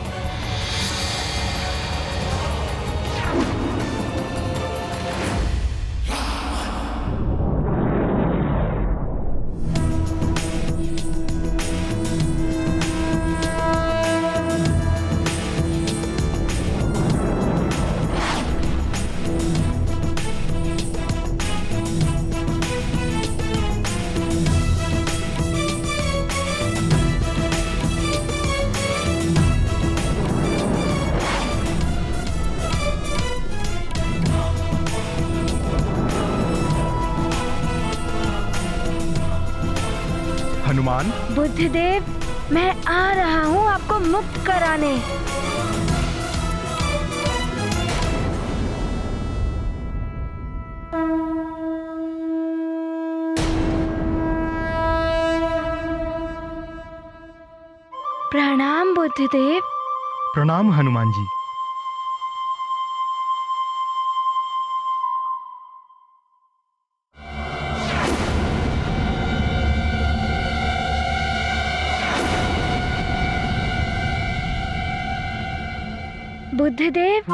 Speaker 9: हनुमान।
Speaker 1: बुद्धदेव, मैं आ रहा हूँ आपको मुक्त कराने। प्रणाम बुद्धदेव।
Speaker 9: प्रणाम हनुमान जी।
Speaker 1: बुद्धदेव,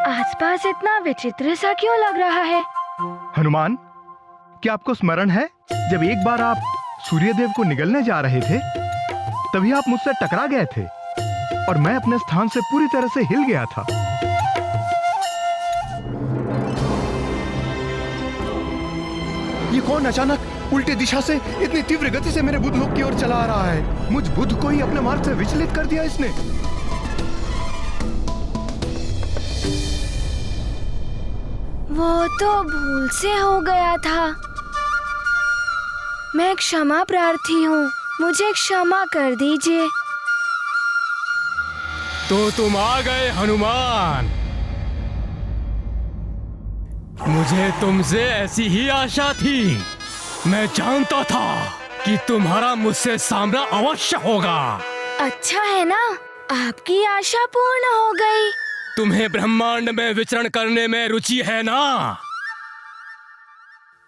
Speaker 1: आसपास इतना विचित्र सा क्यों लग रहा है?
Speaker 9: हनुमान, क्या आपको स्मरण है जब एक बार आप सूर्यदेव को निगलने जा रहे थे तभी आप मुझसे टकरा गए थे और मैं अपने स्थान से पूरी तरह से हिल गया था। ये कौन अचानक उल्टी दिशा से इतनी तीव्र गति से मेरे बुध लोक की ओर चला आ रहा है? मुझ बुध को ही अपने मार्ग से विचलित कर दिया इसने।
Speaker 1: वो तो भूल से हो गया था। मैं क्षमा प्रार्थी हूँ, मुझे क्षमा कर दीजिए।
Speaker 5: तो तुम आ गए हनुमान। मुझे तुमसे ऐसी ही आशा थी। मैं जानता था कि तुम्हारा मुझसे सामना अवश्य होगा।
Speaker 1: अच्छा है ना, आपकी आशा पूर्ण हो गई।
Speaker 5: तुम्हें ब्रह्मांड में विचरण करने में रुचि है ना?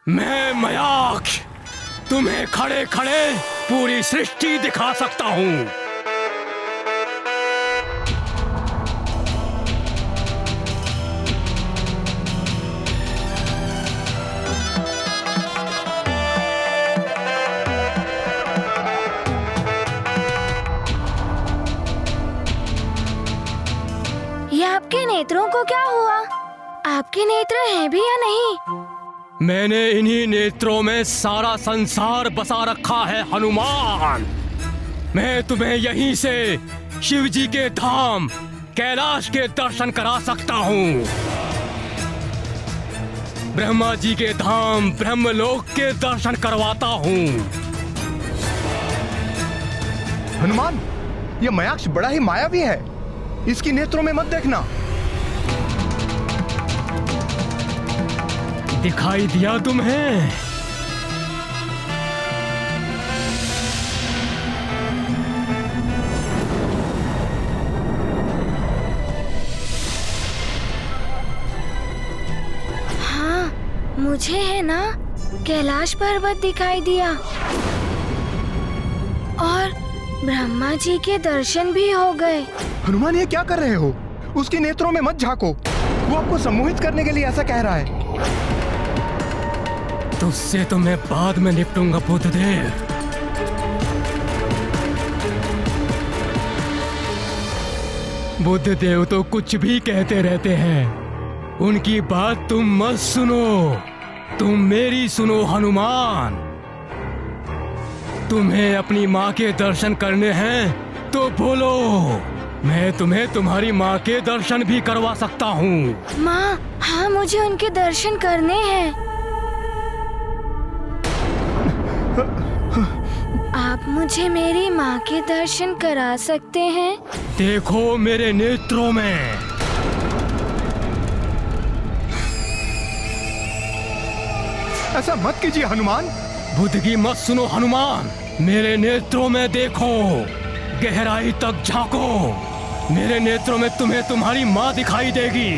Speaker 5: मैं मयाक्ष तुम्हें खड़े खड़े पूरी सृष्टि दिखा सकता हूँ।
Speaker 1: ये आपके नेत्रों को क्या हुआ? आपके नेत्र हैं भी या नहीं?
Speaker 5: मैंने इन्हीं नेत्रों में सारा संसार बसा रखा है हनुमान। मैं तुम्हें यहीं से शिव जी के धाम कैलाश के दर्शन करा सकता हूँ। ब्रह्मा जी के धाम ब्रह्मलोक के दर्शन करवाता हूँ।
Speaker 9: हनुमान, ये मयाक्ष बड़ा ही मायावी है। इसकी नेत्रों में मत देखना।
Speaker 5: दिखाई दिया तुम्हें?
Speaker 1: हाँ, मुझे है ना कैलाश पर्वत दिखाई दिया और ब्रह्मा जी के दर्शन भी हो गए।
Speaker 9: हनुमान, ये क्या कर रहे हो? उसके नेत्रों में मत झांको। वो आपको सम्मोहित करने के लिए ऐसा कह रहा है।
Speaker 5: तुझसे तो मैं बाद में निपटूंगा बुद्धदेव। बुद्धदेव तो कुछ भी कहते रहते हैं, उनकी बात तुम मत सुनो। तुम मेरी सुनो हनुमान। तुम्हें अपनी माँ के दर्शन करने हैं तो बोलो, मैं तुम्हें तुम्हारी माँ के दर्शन भी करवा सकता हूँ।
Speaker 1: माँ, हाँ मुझे उनके दर्शन करने हैं। आप मुझे मेरी माँ के दर्शन करा सकते हैं?
Speaker 5: देखो मेरे नेत्रों में।
Speaker 9: ऐसा मत कीजिए हनुमान।
Speaker 5: बुद्ध की मत सुनो हनुमान। मेरे नेत्रों में देखो, गहराई तक झांको। मेरे नेत्रों में तुम्हें तुम्हारी माँ दिखाई देगी।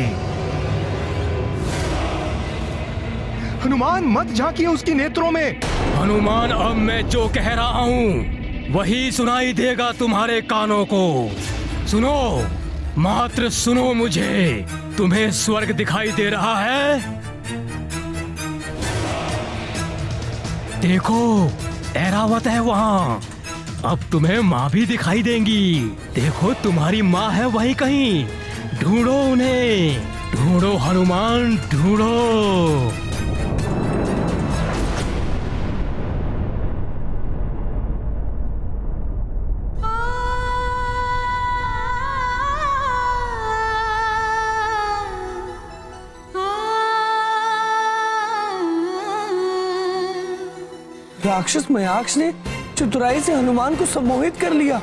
Speaker 9: हनुमान, मत झांकिए उसकी नेत्रों में।
Speaker 5: हनुमान, अब मैं जो कह रहा हूँ वही सुनाई देगा तुम्हारे कानों को। सुनो, मात्र सुनो मुझे। तुम्हें स्वर्ग दिखाई दे रहा है? देखो, ऐरावत है वहाँ। अब तुम्हें माँ भी दिखाई देंगी। देखो, तुम्हारी माँ है वहीं कहीं। ढूंढो उन्हें, ढूंढो हनुमान, ढूंढो।
Speaker 11: राक्षस मयाक्ष ने चतुराई से हनुमान को सम्मोहित कर लिया।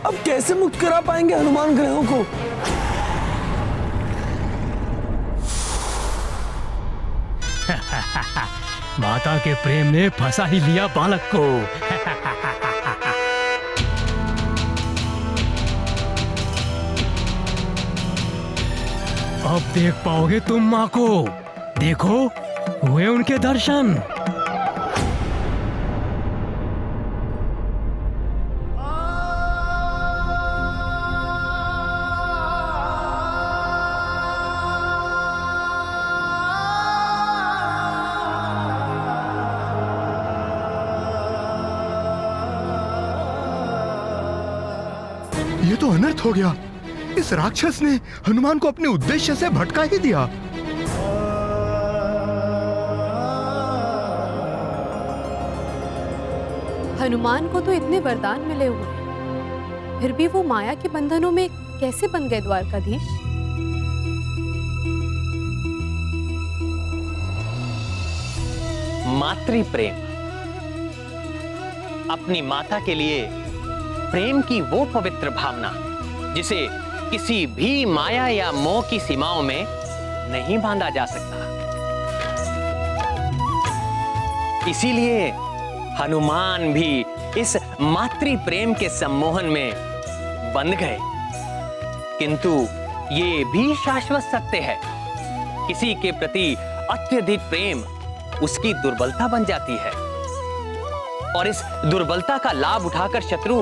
Speaker 11: अब कैसे मुक्त करा पाएंगे हनुमान ग्रहों को?
Speaker 5: माता के प्रेम ने फंसा ही लिया बालक को। अब देख पाओगे तुम माँ को। देखो, हुए उनके दर्शन।
Speaker 9: ये तो अनर्थ हो गया। इस राक्षस ने हनुमान को अपने उद्देश्य से भटका ही दिया।
Speaker 19: हनुमान को तो इतने वरदान मिले हुए हैं, फिर भी वो माया के बंधनों में कैसे बन गए द्वारकाधीश?
Speaker 20: मातृ प्रेम। अपनी माता के लिए प्रेम की वो पवित्र भावना जिसे किसी भी माया या मोह की सीमाओं में नहीं बांधा जा सकता। इसीलिए हनुमान भी इस मातृ प्रेम के सम्मोहन में बंध गए। किंतु ये भी शाश्वत सत्य है, किसी के प्रति अत्यधिक प्रेम उसकी दुर्बलता बन जाती है और इस दुर्बलता का लाभ उठाकर शत्रु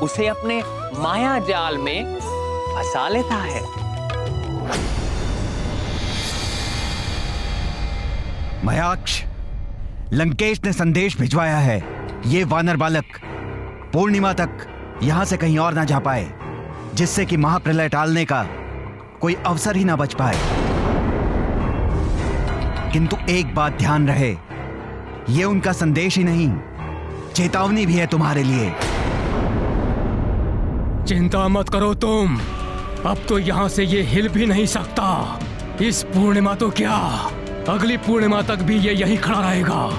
Speaker 20: उसे अपने माया जाल में फंसा लेता है।
Speaker 17: मयाक्ष, लंकेश ने संदेश भिजवाया है। ये वानर बालक पूर्णिमा तक यहां से कहीं और ना जा पाए, जिससे कि महाप्रलय टालने का कोई अवसर ही ना बच पाए। किंतु एक बात ध्यान रहे, ये उनका संदेश ही नहीं, चेतावनी भी है तुम्हारे लिए।
Speaker 5: चिंता मत करो तुम, अब तो यहां से ये हिल भी नहीं सकता। इस पूर्णिमा तो क्या, अगली पूर्णिमा तक भी ये यहीं खड़ा रहेगा।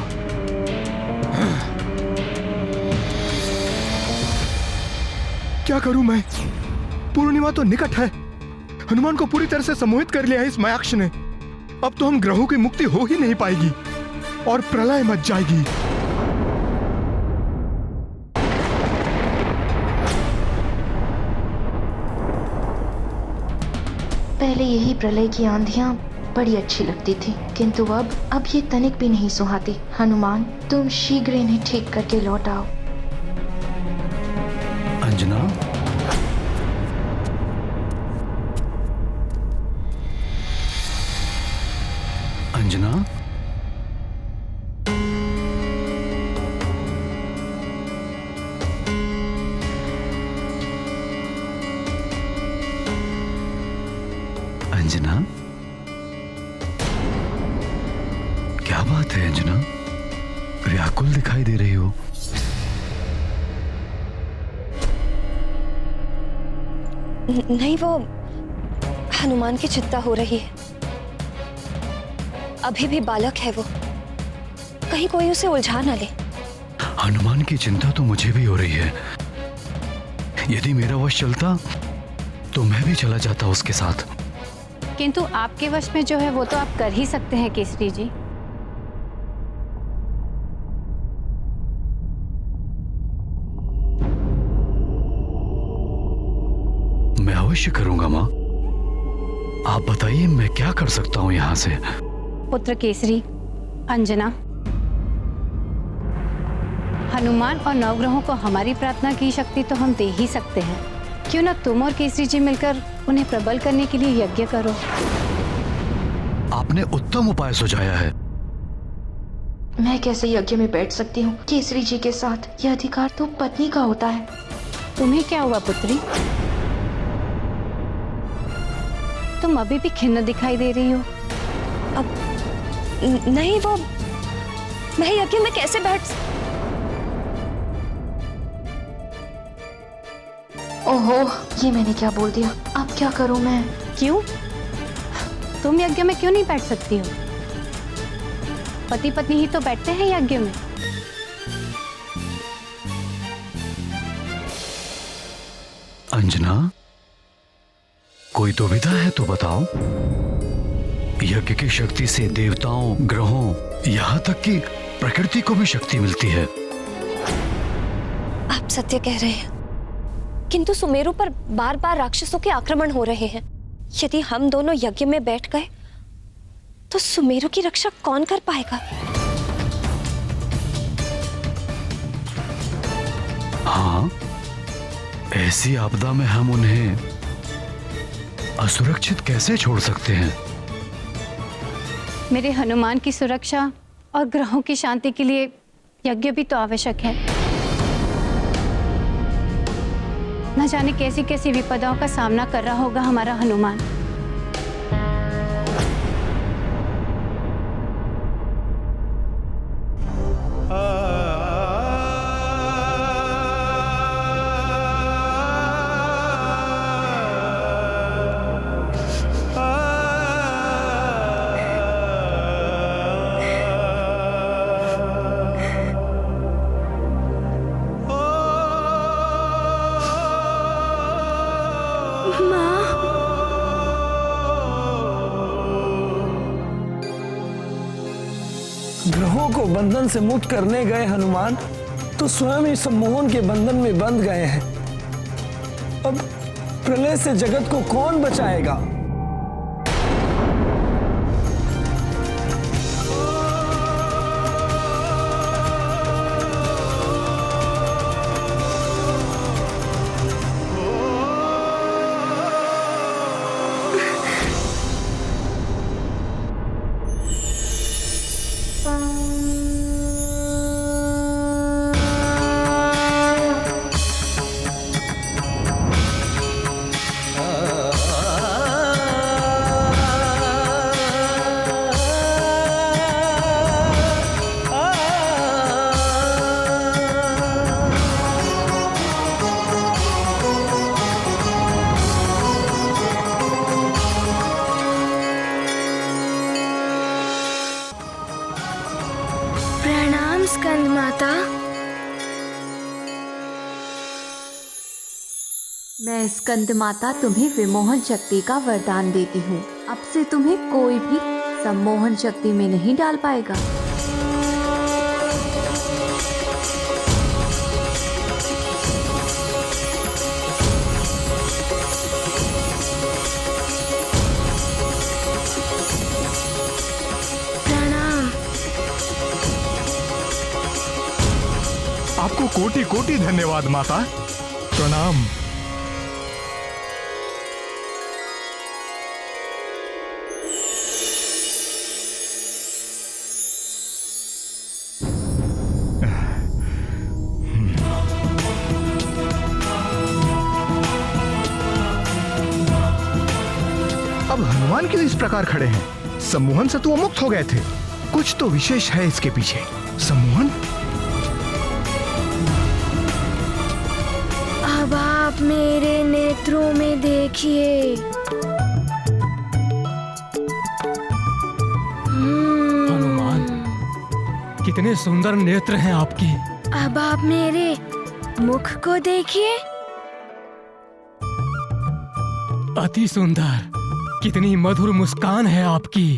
Speaker 9: क्या करूं मैं? पूर्णिमा तो निकट है। हनुमान को पूरी तरह से सम्मोहित कर लिया है इस मयाक्ष ने। अब तो हम ग्रहों की मुक्ति हो ही नहीं पाएगी और प्रलय मच जाएगी।
Speaker 13: पहले यही प्रलय की आंधियां बड़ी अच्छी लगती थी, किंतु अब ये तनिक भी नहीं सुहाती। हनुमान, तुम शीघ्र इन्हें ठीक करके लौट आओ।
Speaker 3: अंजना, अंजना, अंजना, क्या बात है अंजना? व्याकुल दिखाई दे रही हो।
Speaker 1: नहीं, वो हनुमान की चिंता हो रही है। अभी भी बालक है वो, कहीं कोई उसे उलझा ना ले।
Speaker 3: हनुमान की चिंता तो मुझे भी हो रही है। यदि मेरा वश चलता तो मैं भी चला जाता उसके साथ।
Speaker 19: किंतु आपके वश में जो है वो तो आप कर ही सकते हैं केसरी जी।
Speaker 3: मैं अवश्य करूंगा माँ। आप बताइए मैं क्या कर सकता हूँ यहाँ से?
Speaker 19: पुत्र केसरी, अंजना, हनुमान और नवग्रहों को हमारी प्रार्थना की शक्ति तो हम दे ही सकते हैं। क्यों ना तुम और केसरी जी मिलकर उन्हें प्रबल करने के लिए यज्ञ करो।
Speaker 3: आपने उत्तम उपाय सुझाया है।
Speaker 13: मैं कैसे यज्ञ में बैठ सकती हूँ केसरी जी के साथ? यह अधिकार तो पत्नी का होता है।
Speaker 19: तुम्हें क्या हुआ पुत्री? तुम अभी भी खिन्न दिखाई दे रही हो।
Speaker 1: अब नहीं, वो मैं यज्ञ में कैसे बैठ?
Speaker 13: ओहो, ये मैंने क्या बोल दिया? अब क्या करूं मैं?
Speaker 19: क्यों? तुम यज्ञ में क्यों नहीं बैठ सकती हो? पति पत्नी ही तो बैठते हैं यज्ञ में।
Speaker 3: अंजना, कोई दुविधा है तो बताओ। यज्ञ की शक्ति से देवताओं, ग्रहों, यहाँ तक कि प्रकृति को भी शक्ति मिलती है।
Speaker 1: आप सत्य कह रहे हैं, किंतु सुमेरु पर बार बार राक्षसों के आक्रमण हो रहे हैं। यदि हम दोनों यज्ञ में बैठ गए तो सुमेरु की रक्षा कौन कर पाएगा?
Speaker 3: हाँ, ऐसी आपदा में हम उन्हें असुरक्षित कैसे छोड़ सकते हैं?
Speaker 19: मेरे हनुमान की सुरक्षा और ग्रहों की शांति के लिए यज्ञ भी तो आवश्यक है। न जाने कैसी कैसी विपदाओं का सामना कर रहा होगा हमारा हनुमान।
Speaker 11: ग्रहों को बंधन से मुक्त करने गए हनुमान तो स्वयं ही सम्मोहन के बंधन में बंध गए हैं। अब प्रलय से जगत को कौन बचाएगा?
Speaker 1: प्रणाम स्कंद माता।
Speaker 14: मैं स्कंद माता तुम्हें विमोहन शक्ति का वरदान देती हूँ। अब से तुम्हें कोई भी सम्मोहन शक्ति में नहीं डाल पाएगा।
Speaker 9: आपको कोटि कोटि धन्यवाद माता। प्रणाम। अब हनुमान क्यों इस प्रकार खड़े हैं? सम्मोहन से तो वो मुक्त हो गए थे। कुछ तो विशेष है इसके पीछे। सम्मोहन,
Speaker 1: अब आप मेरे नेत्रों में देखिए।
Speaker 5: हनुमान, कितने सुंदर नेत्र हैं आपके।
Speaker 1: अब आप मेरे मुख को देखिए।
Speaker 5: अति सुंदर, कितनी मधुर मुस्कान है आपकी।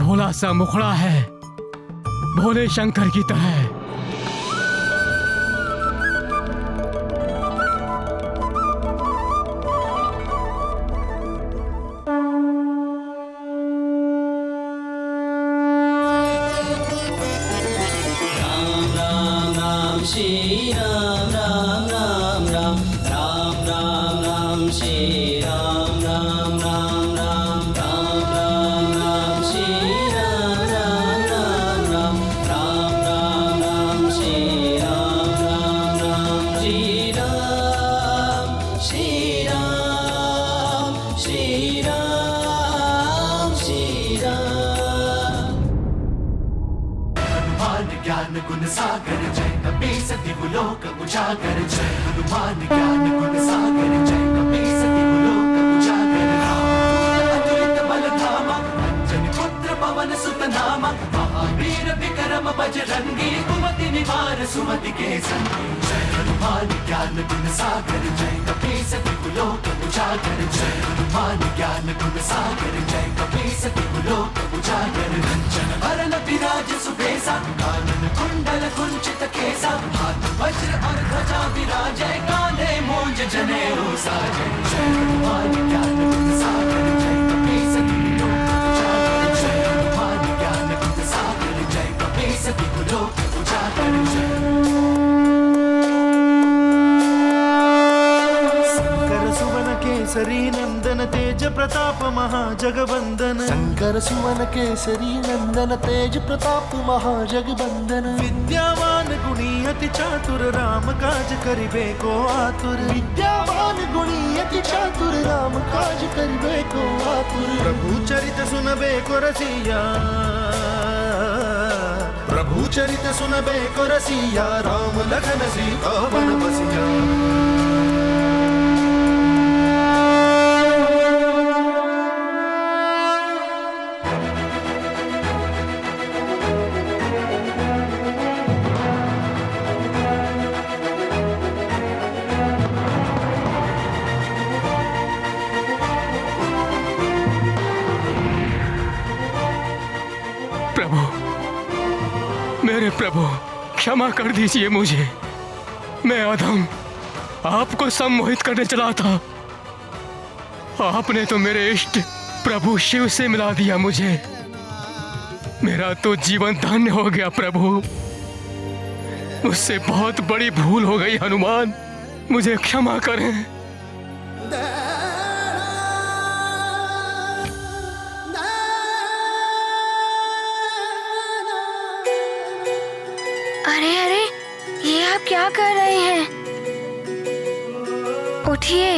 Speaker 5: भोला सा मुखड़ा है, भोले शंकर की तरह।
Speaker 6: श्री राम राम राम राम राम राम राम श्री राम राम राम राम राम राम राम श्री राम राम राम राम राम राम राम श्री राम राम राम श्री राम श्री राम श्री राम श्री राम।
Speaker 21: हनुमान ज्ञान गुण सागर जय सती लोक उजागर जय। हनुमान ज्ञान गुण सागर जय सती लोक उजागर। अतुलित बल धामा अंजनी पुत्र पवन सुत नामा। महावीर विक्रम बजरंगी कुमति निवार सुमति के संगी। जय हनुमान ज्ञान गुण सागर जय सती लोक उजागर जय। हनुमान ज्ञान गुण सागर जय सती लोक उजागर। रंजन वरन विराज सुबेसा कानन कुंडल कुंचित केसा। हाथ वज्र और ध्वजा विराजै कांधे मूंज जनेऊ साजै। जय हनुमान ज्ञान गुण सागर जय सती लोक उजागर जय। हनुमान ज्ञान गुण सागर जय सती लोक उजागर जय।
Speaker 22: शंकर सुवन केसरी नंदन तेज प्रताप महाजगवंदन। शंकर सुवन केसरी नंदन तेज प्रताप महाजगवंदन। विद्यावान गुणी अति चातुर राम काज करिबे को आतुर। विद्यावान गुणी अति चातुर राम काज करिबे को आतुर। प्रभु चरित सुनबे को रसिया। प्रभु चरित सुनबे को रसिया। राम लखन सीता वन बसिया।
Speaker 5: मेरे प्रभु क्षमा कर दीजिए मुझे। मैं अधम आपको सम्मोहित करने चला था। आपने तो मेरे इष्ट प्रभु शिव से मिला दिया मुझे। मेरा तो जीवन धन्य हो गया प्रभु। मुझसे बहुत बड़ी भूल हो गई हनुमान, मुझे क्षमा करें।
Speaker 1: अरे अरे, ये आप क्या कर रहे हैं? उठिए।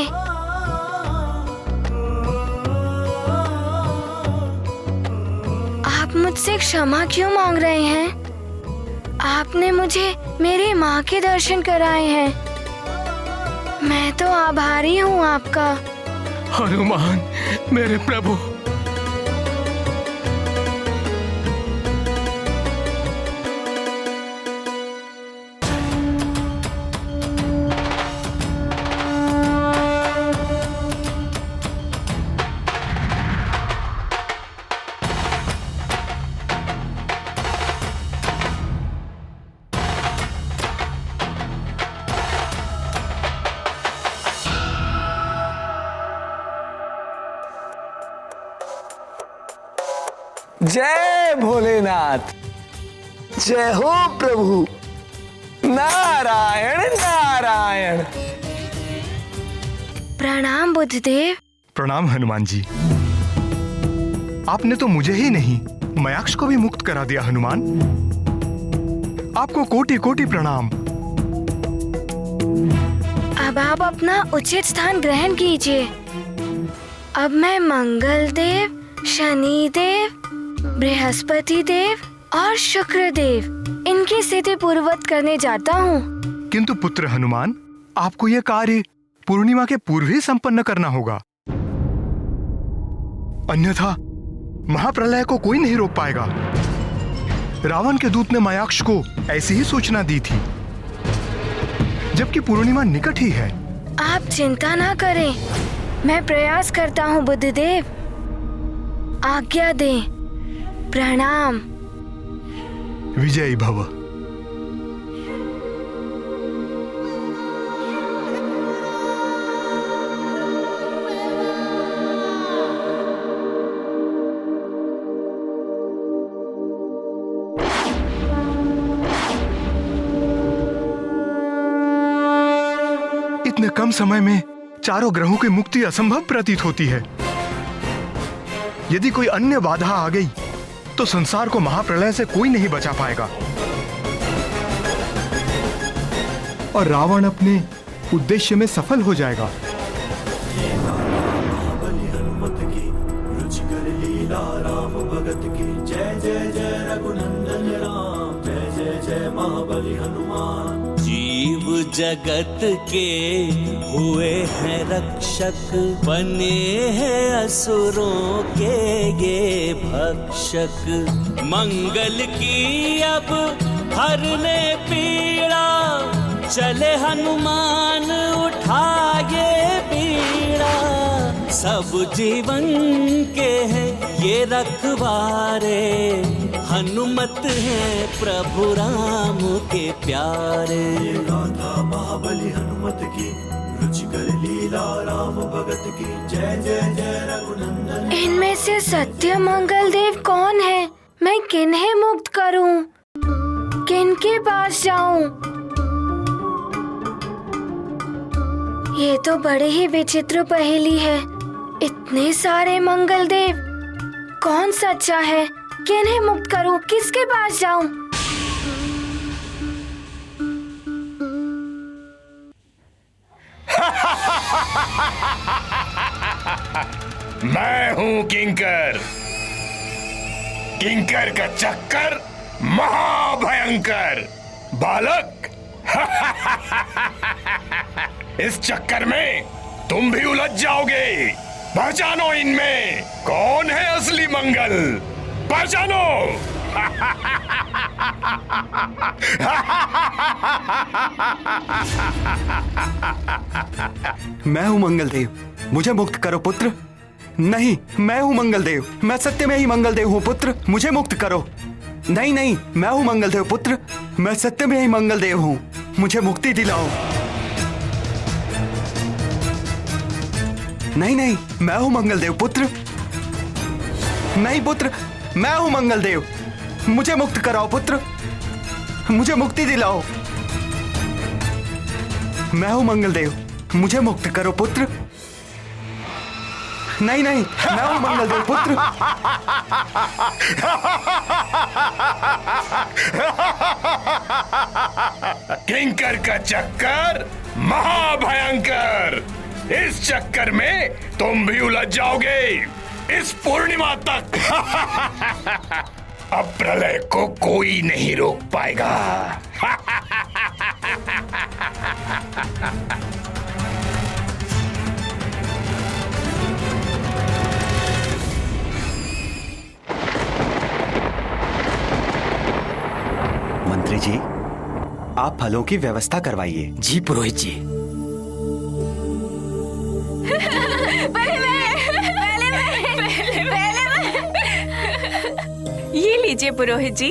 Speaker 1: आप मुझसे क्षमा क्यों मांग रहे हैं? आपने मुझे मेरी माँ के दर्शन कराए हैं। मैं तो आभारी हूँ आपका।
Speaker 5: हनुमान मेरे प्रभु,
Speaker 11: जय भोलेनाथ, जय हो प्रभु। नारायण नारायण।
Speaker 1: प्रणाम बुद्धदेव।
Speaker 9: प्रणाम हनुमान जी। आपने तो मुझे ही नहीं, मयाक्ष को भी मुक्त करा दिया हनुमान। आपको कोटि कोटि प्रणाम।
Speaker 1: अब आप अपना उचित स्थान ग्रहण कीजिए। अब मैं मंगल देव, शनि देव, बृहस्पति देव और शुक्र देव इनकी स्थिति पूर्ववत करने जाता हूँ।
Speaker 9: किंतु पुत्र हनुमान, आपको यह कार्य पूर्णिमा के पूर्व ही संपन्न करना होगा, अन्यथा महाप्रलय को कोई नहीं रोक पाएगा। रावण के दूत ने मयाक्ष को ऐसी ही सूचना दी थी, जबकि पूर्णिमा निकट ही है।
Speaker 1: आप चिंता ना करें, मैं प्रयास करता हूँ बुद्धदेव। आज्ञा दें। प्रणाम।
Speaker 9: विजयी भव। इतने कम समय में चारों ग्रहों की मुक्ति असंभव प्रतीत होती है। यदि कोई अन्य बाधा आ गई तो संसार को महाप्रलय से कोई नहीं बचा पाएगा और रावण अपने उद्देश्य में सफल हो जाएगा।
Speaker 21: जय जय जय रघुनंदन राम, जय जय जय महाबली हनुमान।
Speaker 6: जीव जगत के हुए हैं रक्षक, बने हैं असुरों के ये भक्षक। मंगल की अब हरने पीड़ा, चले हनुमान उठाए बीड़ा। सब जीवन के हैं ये रखवारे, हनुमत है प्रभु राम के प्यारे।
Speaker 21: गाथा महाबली हनुमत की, रुचिकर लीला राम भगत की। जय जय जय रघुनंदन।
Speaker 1: इनमें से सत्य मंगल देव कौन है? मैं किन्हें मुक्त करूं? किनके पास जाऊं? ये तो बड़े ही विचित्र पहेली है। इतने सारे मंगल देव, कौन सच्चा है? किन्हें मुक्त करूं? किसके पास जाऊं?
Speaker 8: मैं हूं किंकर। किंकर का चक्कर महाभयंकर। बालक इस चक्कर में तुम भी उलझ जाओगे। पहचानो इनमें कौन है असली मंगल, पहचानो।
Speaker 17: मैं हूं मंगलदेव, मुझे मुक्त करो पुत्र। नहीं, मैं हूं मंगलदेव, मैं सत्य में ही मंगलदेव हूं पुत्र, मुझे मुक्त करो। नहीं नहीं, मैं हूँ मंगलदेव पुत्र, मैं सत्य में ही मंगलदेव हूँ, मुझे मुक्ति दिलाओ। नहीं नहीं, मैं हूँ मंगलदेव पुत्र। नहीं पुत्र, मैं हूँ मंगलदेव, मुझे मुक्त कराओ पुत्र, मुझे मुक्ति दिलाओ। मैं हूँ मंगलदेव, मुझे मुक्त करो पुत्र। नहीं नहीं, मैं हूँ मंगलदेव पुत्र।
Speaker 8: किंकर का चक्कर महाभयंकर, इस चक्कर में तुम भी उलझ जाओगे इस पूर्णिमा तक। अब प्रलय को कोई नहीं रोक पाएगा।
Speaker 17: मंत्री जी, आप फलों की व्यवस्था करवाइए।
Speaker 7: जी पुरोहित जी।
Speaker 15: ये लीजिए पुरोहित जी।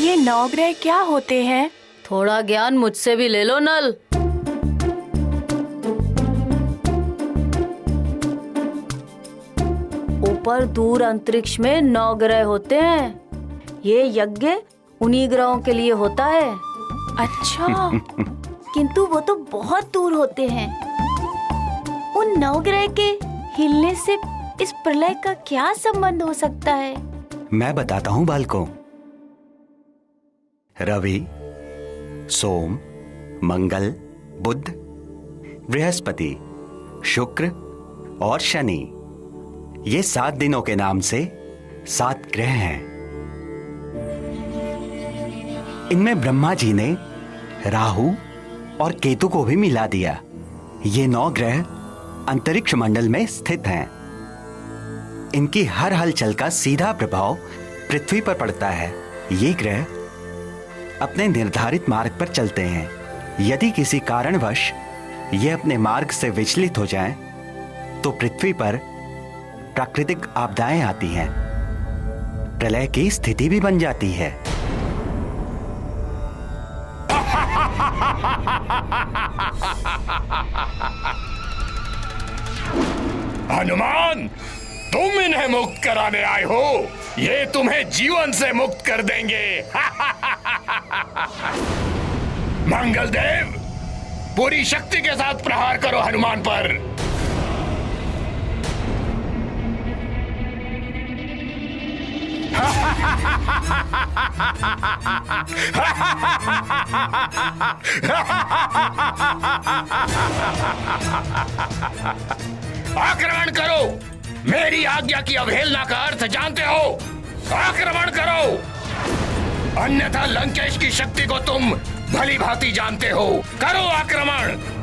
Speaker 15: ये नवग्रह क्या होते हैं?
Speaker 12: थोड़ा ज्ञान मुझसे भी ले लो नल। ऊपर दूर अंतरिक्ष में 9 ग्रह होते हैं। ये यज्ञ उन्हीं ग्रहों के लिए होता है।
Speaker 15: अच्छा, किंतु वो तो बहुत दूर होते हैं। उन 9 ग्रह के हिलने से इस प्रलय का क्या संबंध हो सकता है?
Speaker 17: मैं बताता हूँ बालकों। रवि, सोम, मंगल, बुध, बृहस्पति, शुक्र और शनि, ये 7 दिनों के नाम से 7 ग्रह हैं। इनमें ब्रह्मा जी ने राहु और केतु को भी मिला दिया। ये 9 ग्रह अंतरिक्ष मंडल में स्थित हैं। इनकी हर हलचल का सीधा प्रभाव पृथ्वी पर पड़ता है। ये ग्रह अपने निर्धारित मार्ग पर चलते हैं। यदि किसी कारणवश ये अपने मार्ग से विचलित हो जाएं, तो पृथ्वी पर प्राकृतिक आपदाएं आती हैं, प्रलय की स्थिति भी बन जाती है।
Speaker 8: हनुमान, तुम इन्हें मुक्त कराने आए हो, ये तुम्हें जीवन से मुक्त कर देंगे। मंगलदेव, पूरी शक्ति के साथ प्रहार करो हनुमान पर। आक्रमण करो। मेरी आज्ञा की अवहेलना का अर्थ जानते हो? आक्रमण करो, अन्यथा लंकेश की शक्ति को तुम भली भांति जानते हो। करो आक्रमण।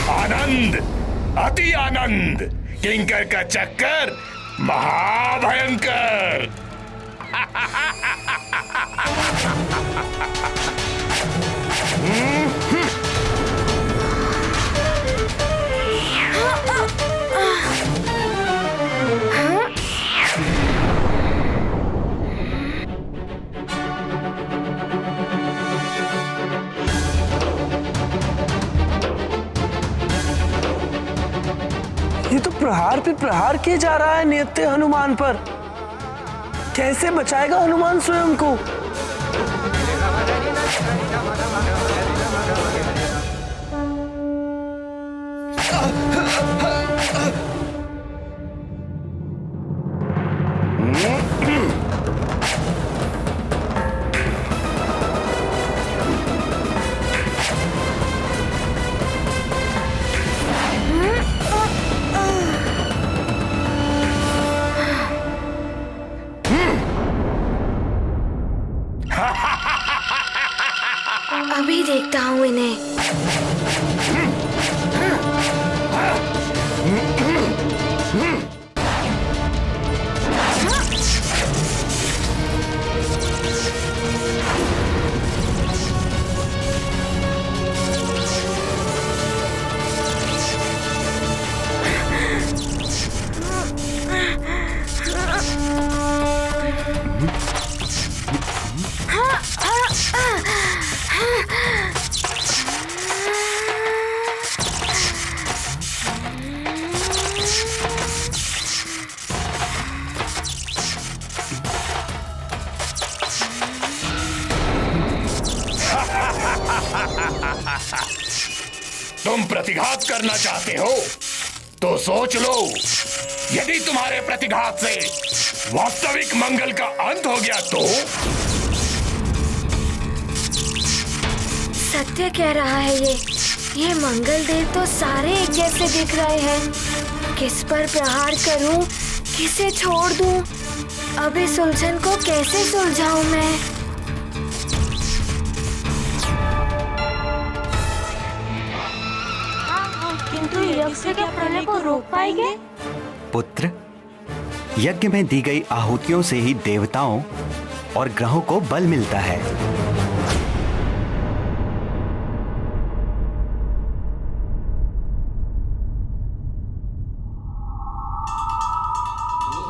Speaker 8: आनंद, अति आनंद, किंकर का चक्कर महाभयंकर।
Speaker 11: ये तो प्रहार पे प्रहार किया जा रहा है नित्य हनुमान पर। कैसे बचाएगा हनुमान स्वयं को?
Speaker 8: तुम प्रतिघात करना चाहते हो तो सोच लो, यदि तुम्हारे प्रतिघात से वास्तविक मंगल का अंत हो गया तो?
Speaker 1: सत्य कह रहा है ये मंगल देव तो सारे एक जैसे दिख रहे हैं। किस पर प्रहार करूं, किसे छोड़ दूं? अब इस उलझन को कैसे सुलझाऊं मैं?
Speaker 15: किंतु यज्ञ क्या प्रलय को रोक पाएंगे?
Speaker 17: पुत्र, यज्ञ में दी गई आहुतियों से ही देवताओं और ग्रहों को बल मिलता है।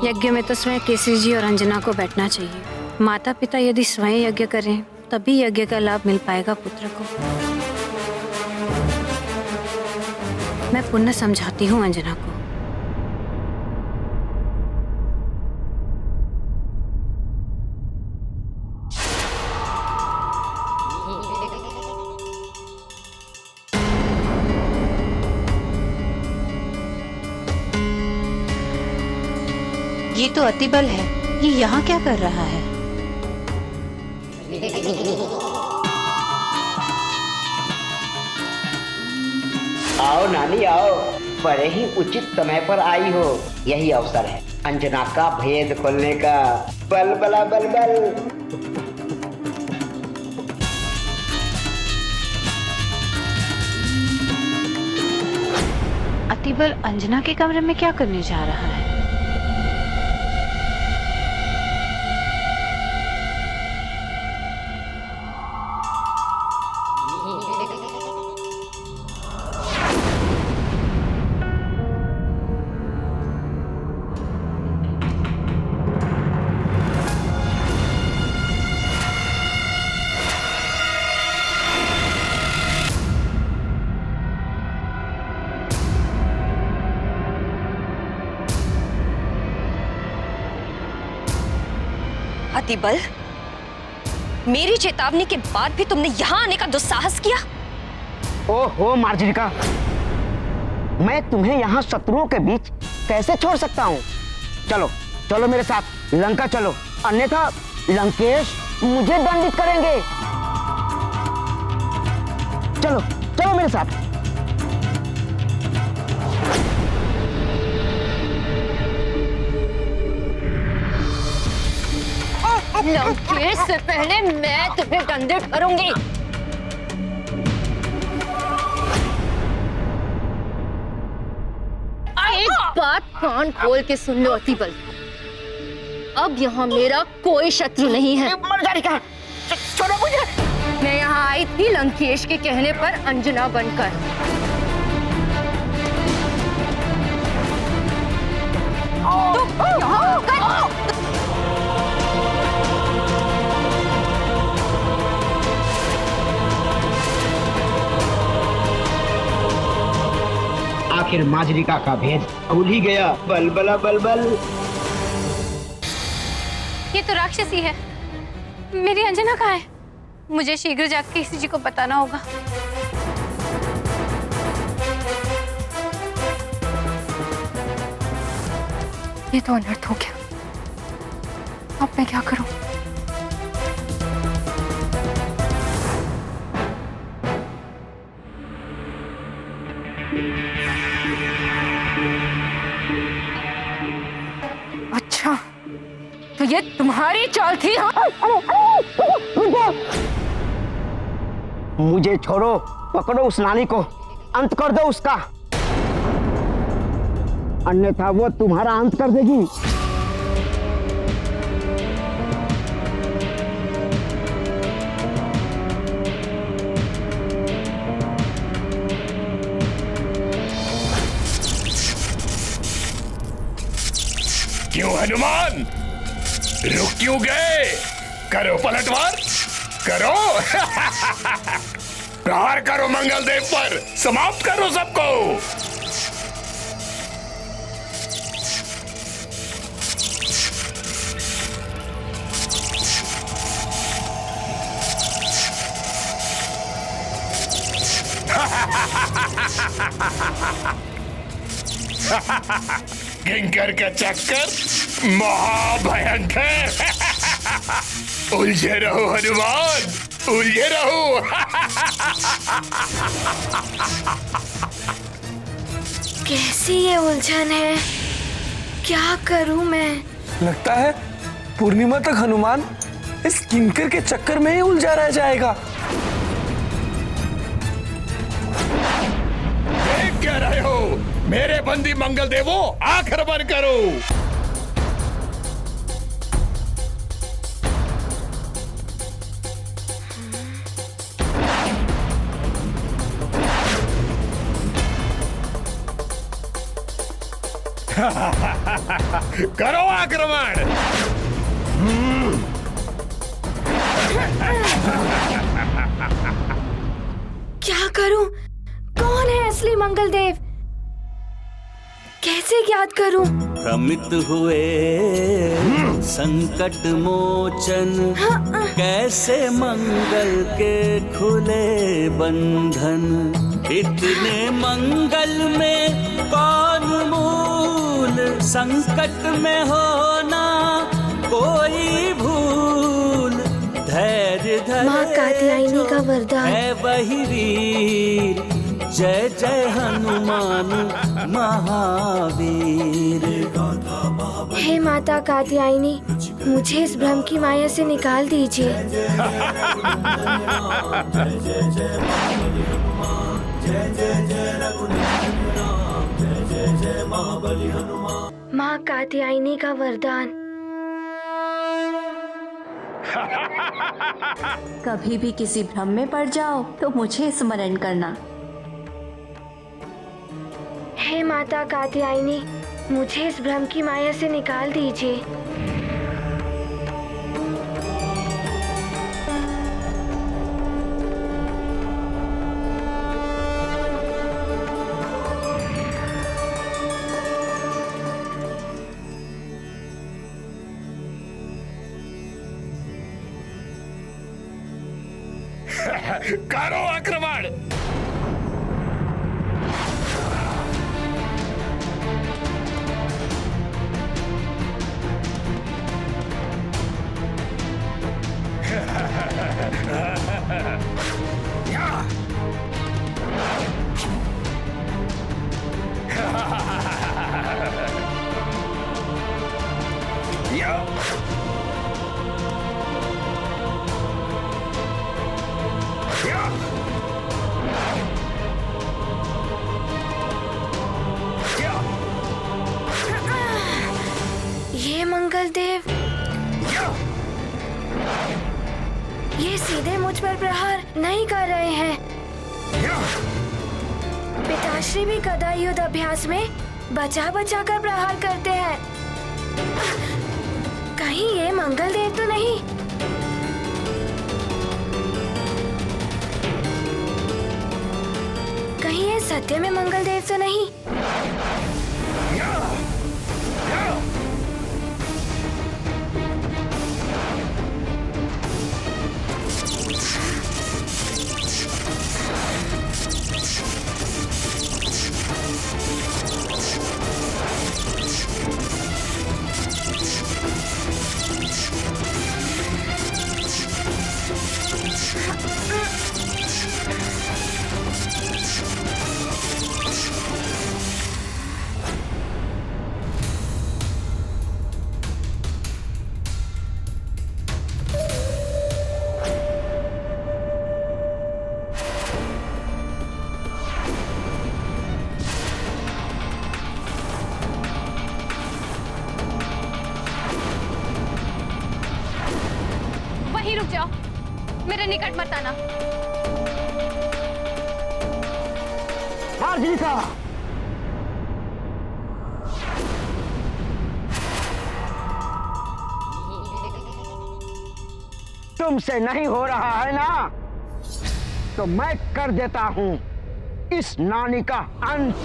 Speaker 19: यज्ञ में तो स्वयं केसरी जी और अंजना को बैठना चाहिए। माता पिता यदि स्वयं यज्ञ करें तभी यज्ञ का लाभ मिल पाएगा पुत्र को। मैं पुनः समझाती हूँ अंजना को। ये तो अतिबल है, ये यहाँ क्या कर रहा है?
Speaker 7: आओ नानी आओ, बड़े ही उचित समय पर आई हो। यही अवसर है अंजना का भेद खोलने का। बल बला बल बल।
Speaker 19: अतिबल अंजना के कमरे में क्या करने जा रहा है?
Speaker 16: अतिबल, मेरी चेतावनी के बाद भी तुमने यहाँ आने का दुस्साहस किया।
Speaker 7: ओहो मार्जरिका, मैं तुम्हें यहाँ शत्रुओं के बीच कैसे छोड़ सकता हूँ? चलो चलो मेरे साथ लंका चलो, अन्यथा लंकेश मुझे दंडित करेंगे। चलो चलो मेरे साथ।
Speaker 16: लंकेश से पहले मैं तुम्हें दंडित करूंगी। एक बात कान खोल के सुन लो अतिबल, अब यहाँ मेरा कोई शत्रु नहीं है।
Speaker 7: छोड़ो मुझे।
Speaker 16: मैं यहाँ आई थी लंकेश के कहने पर अंजना बनकर। तो यहाँ
Speaker 7: आखिर माजरिका का भेद खुल ही गया। बल बला बल बल।
Speaker 19: ये तो राक्षसी है। मेरी अंजना कहाँ है? मुझे शीघ्र जाकर किसी जी को बताना होगा। ये तो अनर्थ हो गया। अब मैं क्या करूं?
Speaker 16: अच्छा, तो ये तुम्हारी चाल थी?
Speaker 7: मुझे छोड़ो, पकड़ो उस नानी को, अंत कर दो उसका, अन्यथा वो तुम्हारा अंत कर देगी।
Speaker 8: क्यों हनुमान, रुक क्यों गए? करो पलटवार, करो। प्रहार करो मंगल देव पर, समाप्त करो सबको। किंकर का चक्कर महाभयंकर। उलझे रहो हनुमान, उलझे रहो।
Speaker 1: कैसी ये उलझन है, क्या करूं मैं?
Speaker 11: लगता है पूर्णिमा तक हनुमान इस किंकर के चक्कर में ही उलझा रह जाएगा।
Speaker 8: देख क्या रहे हो मेरे बंदी मंगल देवो, आखिर बंद करो। करो आक्रमण।
Speaker 1: क्या करूं? कौन है असली मंगल देव? कैसे याद करूं?
Speaker 6: भ्रमित हुए संकट मोचन, कैसे मंगल के खुले बंधन। इतने मंगल में कौन मूल, संकट में होना कोई भूल। धैर्य धरे
Speaker 1: माँ कात्यायनी का वरदान
Speaker 6: है वही वीर, जय जय हनुमान महावीर।
Speaker 1: हे माता कात्यायनी, मुझे इस भ्रम की माया से निकाल दीजिए। माँ कात्यायनी का वरदान।
Speaker 14: कभी भी किसी भ्रम में पड़ जाओ तो मुझे स्मरण करना।
Speaker 1: हे माता कात्यायनी, मुझे इस भ्रम की माया से निकाल दीजिए।
Speaker 8: करो आक्रमण।
Speaker 1: ये मंगल देव, ये सीधे मुझ पर प्रहार नहीं कर रहे हैं। पिताश्री भी गदा युद्ध अभ्यास में बचा बचा कर प्रहार करते हैं। कहीं ये मंगल देव तो नहीं? कहीं ये सत्य में मंगल देव तो नहीं?
Speaker 16: वहीं रुक जाओ, मेरे निकट मत आना।
Speaker 7: मार्जिका, तुमसे नहीं हो रहा है ना, तो मैं कर देता हूं इस नानी का अंत।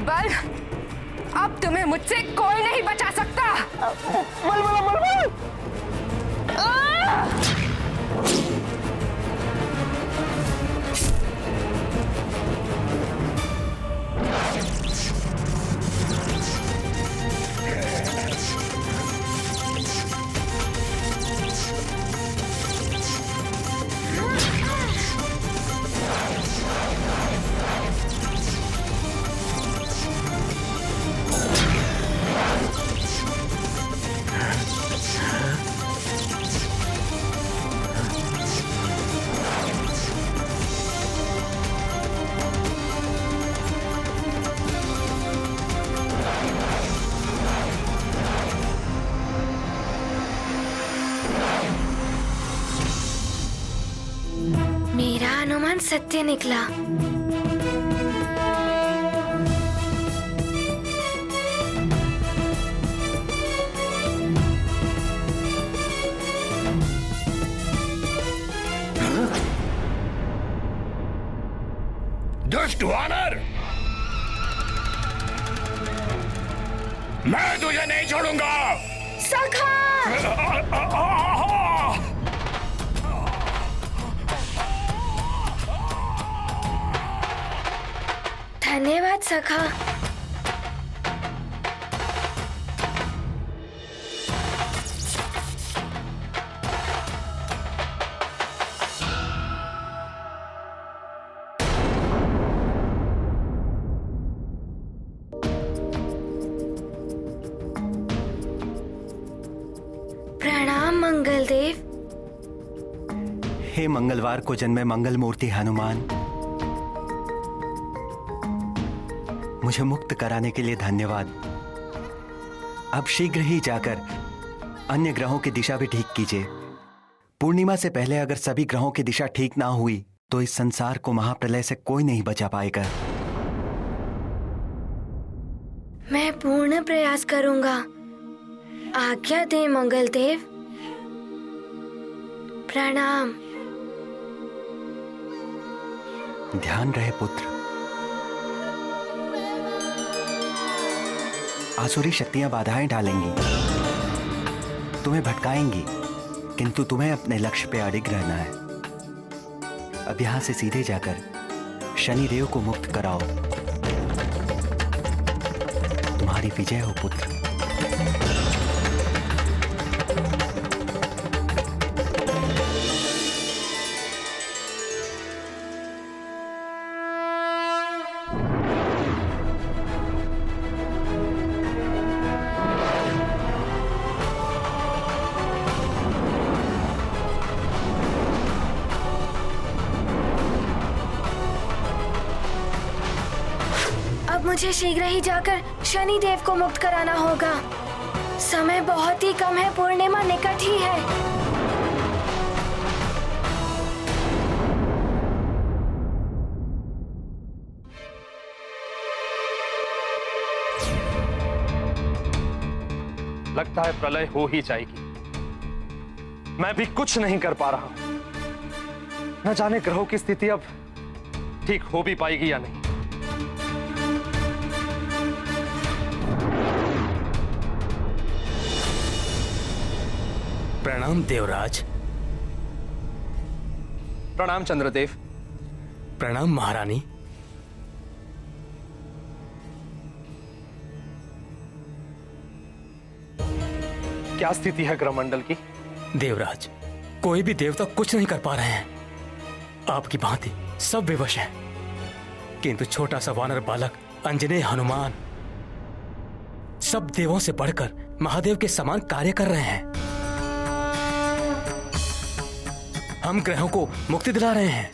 Speaker 2: अतिबल, अब तुम्हें मुझसे कोई नहीं बचा सकता।
Speaker 1: मेरा अनुमान सत्य निकला।
Speaker 8: दुष्ट वानर, मैं तुझे नहीं छोड़ूंगा।
Speaker 1: सखा! धन्यवाद सखा। प्रणाम मंगलदेव।
Speaker 17: हे मंगलवार को जन्मे मंगल मूर्ति हनुमान, मुझे मुक्त कराने के लिए धन्यवाद। अब शीघ्र ही जाकर अन्य ग्रहों की दिशा भी ठीक कीजिए। पूर्णिमा से पहले अगर सभी ग्रहों की दिशा ठीक ना हुई तो इस संसार को महाप्रलय से कोई नहीं बचा पाएगा।
Speaker 1: मैं पूर्ण प्रयास करूंगा। आज्ञा दे मंगलदेव। प्रणाम।
Speaker 17: ध्यान रहे पुत्र। आसुरी शक्तियां बाधाएं डालेंगी, तुम्हें भटकाएंगी, किंतु तुम्हें अपने लक्ष्य पे अडिग रहना है। अब यहां से सीधे जाकर शनिदेव को मुक्त कराओ। तुम्हारी विजय हो पुत्र।
Speaker 1: मुझे शीघ्र ही जाकर शनि देव को मुक्त कराना होगा। समय बहुत ही कम है, पूर्णिमा निकट ही है।
Speaker 10: लगता है प्रलय हो ही जाएगी। मैं भी कुछ नहीं कर पा रहा हूं। न जाने ग्रहों की स्थिति अब ठीक हो भी पाएगी या नहीं।
Speaker 5: प्रणाम देवराज।
Speaker 10: प्रणाम चंद्रदेव।
Speaker 5: प्रणाम महारानी।
Speaker 10: क्या स्थिति है ग्रहमंडल की?
Speaker 5: देवराज, कोई भी देवता कुछ नहीं कर पा रहे हैं। आपकी भांति सब विवश हैं, किंतु छोटा सा वानर बालक अंजनेय हनुमान सब देवों से बढ़कर महादेव के समान कार्य कर रहे हैं। हम ग्रहों को मुक्ति दिला रहे हैं।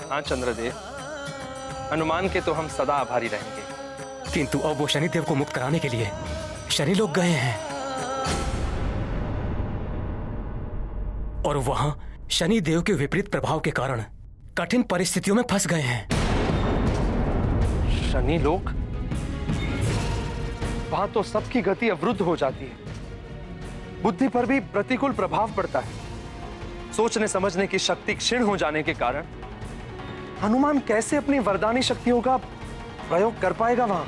Speaker 10: हाँ चंद्रदेव, हनुमान के तो हम सदा आभारी रहेंगे।
Speaker 5: किंतु अब वो शनिदेव को मुक्त कराने के लिए शनि लोग गए हैं और वहां शनि देव के विपरीत प्रभाव के कारण कठिन परिस्थितियों में फंस गए हैं।
Speaker 10: शनि लोग? वहां तो सबकी गति अवरुद्ध हो जाती है, बुद्धि पर भी प्रतिकूल प्रभाव पड़ता है। सोचने समझने की शक्ति क्षीण हो जाने के कारण हनुमान कैसे अपनी वरदानी शक्तियों का प्रयोग कर पाएगा वहां?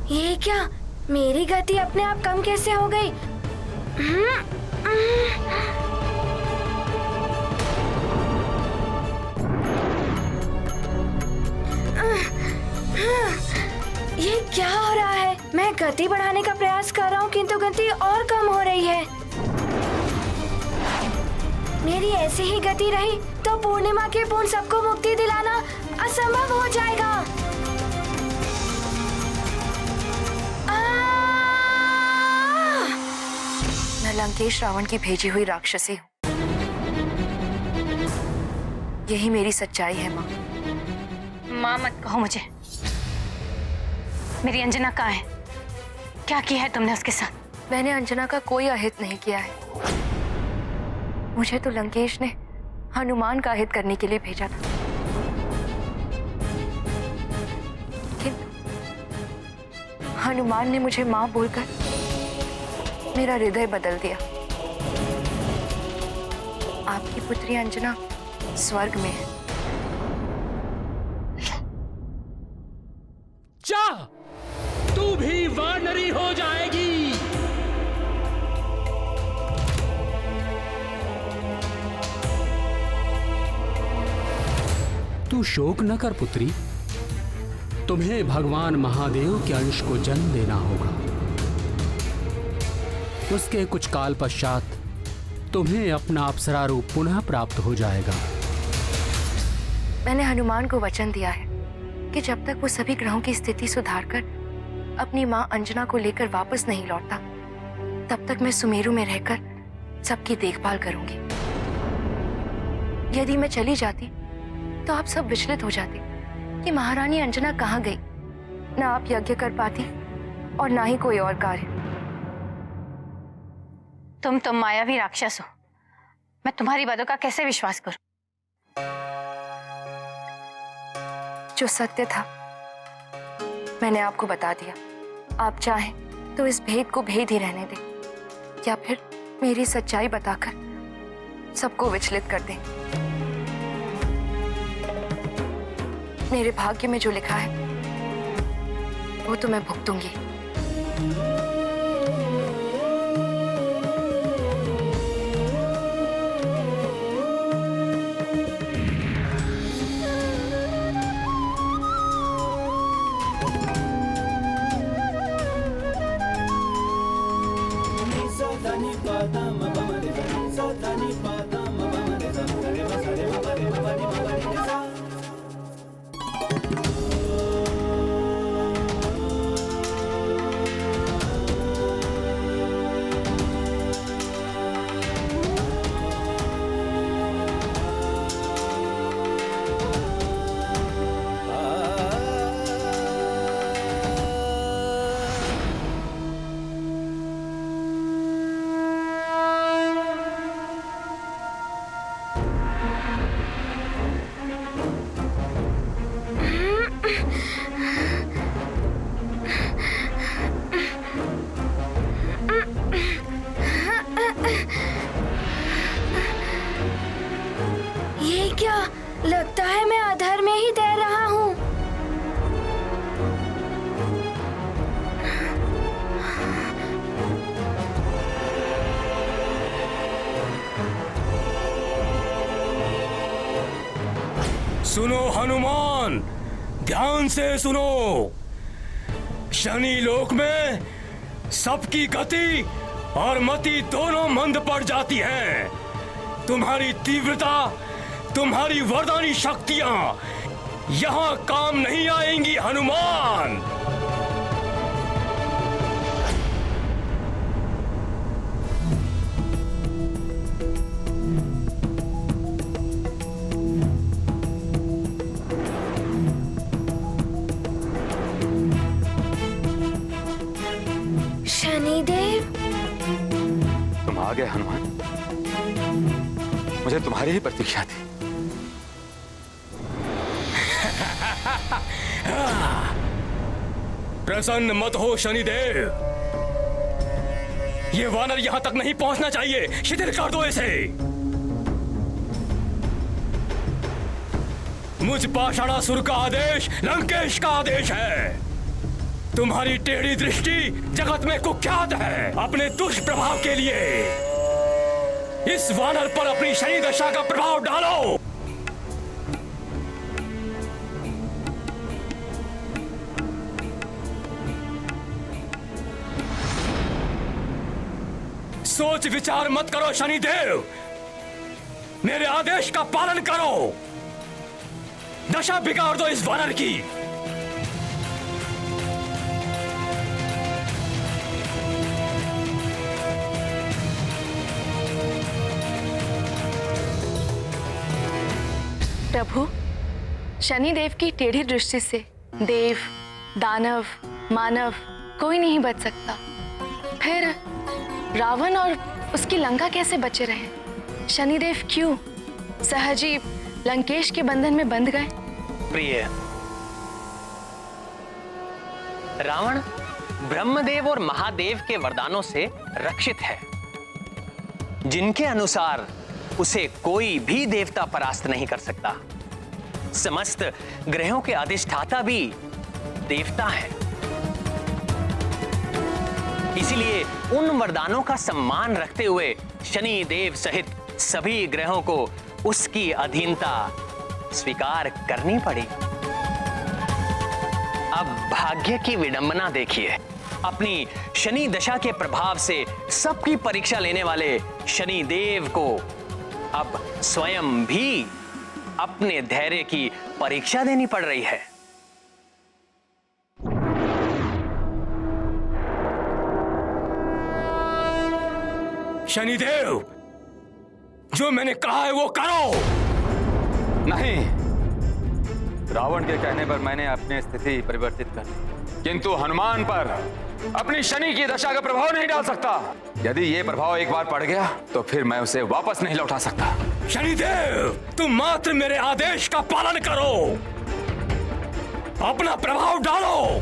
Speaker 1: ये क्या? मेरी गति अपने आप कम कैसे हो गई? ये क्या हो रहा है? मैं गति बढ़ाने का प्रयास कर रहा हूँ किंतु गति और कम हो रही है। मेरी ऐसी ही गति रही तो पूर्णिमा के पूर्ण सबको मुक्ति दिलाना असंभव हो जाएगा।
Speaker 4: मैं लंकेश रावण की भेजी हुई राक्षसी हूँ। यही मेरी सच्चाई है माँ।
Speaker 19: माँ मत कहो मुझे। मेरी अंजना कहाँ है? क्या किया है तुमने उसके साथ?
Speaker 4: मैंने अंजना का कोई अहित नहीं किया है। मुझे तो लंकेश ने हनुमान का अहित करने के लिए भेजा था, लेकिन हनुमान ने मुझे माँ बोलकर मेरा हृदय बदल दिया। आपकी पुत्री अंजना स्वर्ग में है।
Speaker 5: जा, तू भी वानरी हो जाएगी।
Speaker 18: तू शोक न कर पुत्री, तुम्हें भगवान महादेव के अंश को जन्म देना होगा। उसके कुछ काल पश्चात तुम्हें अपना अप्सरा रूप पुनः प्राप्त हो जाएगा।
Speaker 4: मैंने हनुमान को वचन दिया है कि जब तक वो सभी ग्रहों की स्थिति सुधारकर अपनी माँ अंजना को लेकर वापस नहीं लौटता, तब तक मैं सुमेरु में रहकर सबकी देखभाल करूंगी। यदि मैं चली जाती तो आप सब विचलित हो जाते कि महारानी अंजना कहाँ गई। ना आप यज्ञ कर पाती और ना ही कोई और कार्य।
Speaker 19: तुम तो मायावी राक्षस हो। मैं तुम्हारी बातों का कैसे विश्वास करूं?
Speaker 4: जो सत्य था मैंने आपको बता दिया। आप चाहें तो इस भेद को भेद ही रहने दें या फिर मेरी सच्चाई बताकर सबको विचलित कर दें। मेरे भाग्य में जो लिखा है वो तो मैं भुगतूंगी।
Speaker 1: ये क्या? लगता है मैं अधर में ही तैर रहा हूँ।
Speaker 5: सुनो हनुमान, ध्यान से सुनो। शनि लोक में सबकी गति और मति दोनों मंद पड़ जाती हैं। तुम्हारी तीव्रता, तुम्हारी वरदानी शक्तियां यहाँ काम नहीं आएंगी हनुमान।
Speaker 1: शनिदेव,
Speaker 13: तुम आ गए हनुमान। मुझे तुम्हारी ही प्रतीक्षा थी।
Speaker 5: प्रसन्न मत हो शनिदेव, ये वानर यहां तक नहीं पहुंचना चाहिए। शिथिल कर दो इसे। मुझ पाषाणासुर का आदेश लंकेश का आदेश है। तुम्हारी टेढ़ी दृष्टि जगत में कुख्यात है। अपने दुष्प्रभाव के लिए इस वानर पर अपनी शनि दशा का प्रभाव डालो। सोच विचार मत करो शनिदेव, मेरे आदेश का पालन करो। दशा बिगाड़ दो इस वानर की।
Speaker 4: प्रभु, शनिदेव की टेढ़ी दृष्टि से देव, दानव, मानव कोई नहीं बच सकता। फिर रावण और उसकी लंका कैसे बचे रहे? शनिदेव क्यों सहजी लंकेश के बंधन में बंध गए?
Speaker 20: प्रिय, रावण ब्रह्मदेव और महादेव के वरदानों से रक्षित है, जिनके अनुसार उसे कोई भी देवता परास्त नहीं कर सकता। समस्त ग्रहों के अधिष्ठाता भी देवता हैं। इसीलिए उन वरदानों का सम्मान रखते हुए शनि देव सहित सभी ग्रहों को उसकी अधीनता स्वीकार करनी पड़ी। अब भाग्य की विडंबना देखिए। अपनी शनि दशा के प्रभाव से सबकी परीक्षा लेने वाले शनि देव को अब स्वयं भी अपने धैर्य की परीक्षा देनी पड़ रही है।
Speaker 5: शनिदेव, जो मैंने कहा है वो करो।
Speaker 13: नहीं, रावण के कहने पर मैंने अपनी स्थिति परिवर्तित कर दी, किंतु हनुमान पर अपनी शनि की दशा का प्रभाव नहीं डाल सकता। यदि ये प्रभाव एक बार पड़ गया तो फिर मैं उसे वापस नहीं लौटा सकता।
Speaker 5: शनिदेव, तुम मात्र मेरे आदेश का पालन करो, अपना प्रभाव डालो।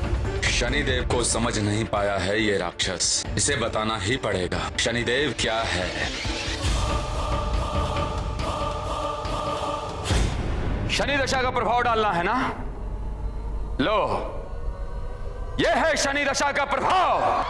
Speaker 13: शनिदेव को समझ नहीं पाया है ये राक्षस, इसे बताना ही पड़ेगा शनिदेव क्या है। शनि दशा का प्रभाव डालना है ना? लो, यह है शनि दशा का प्रभाव।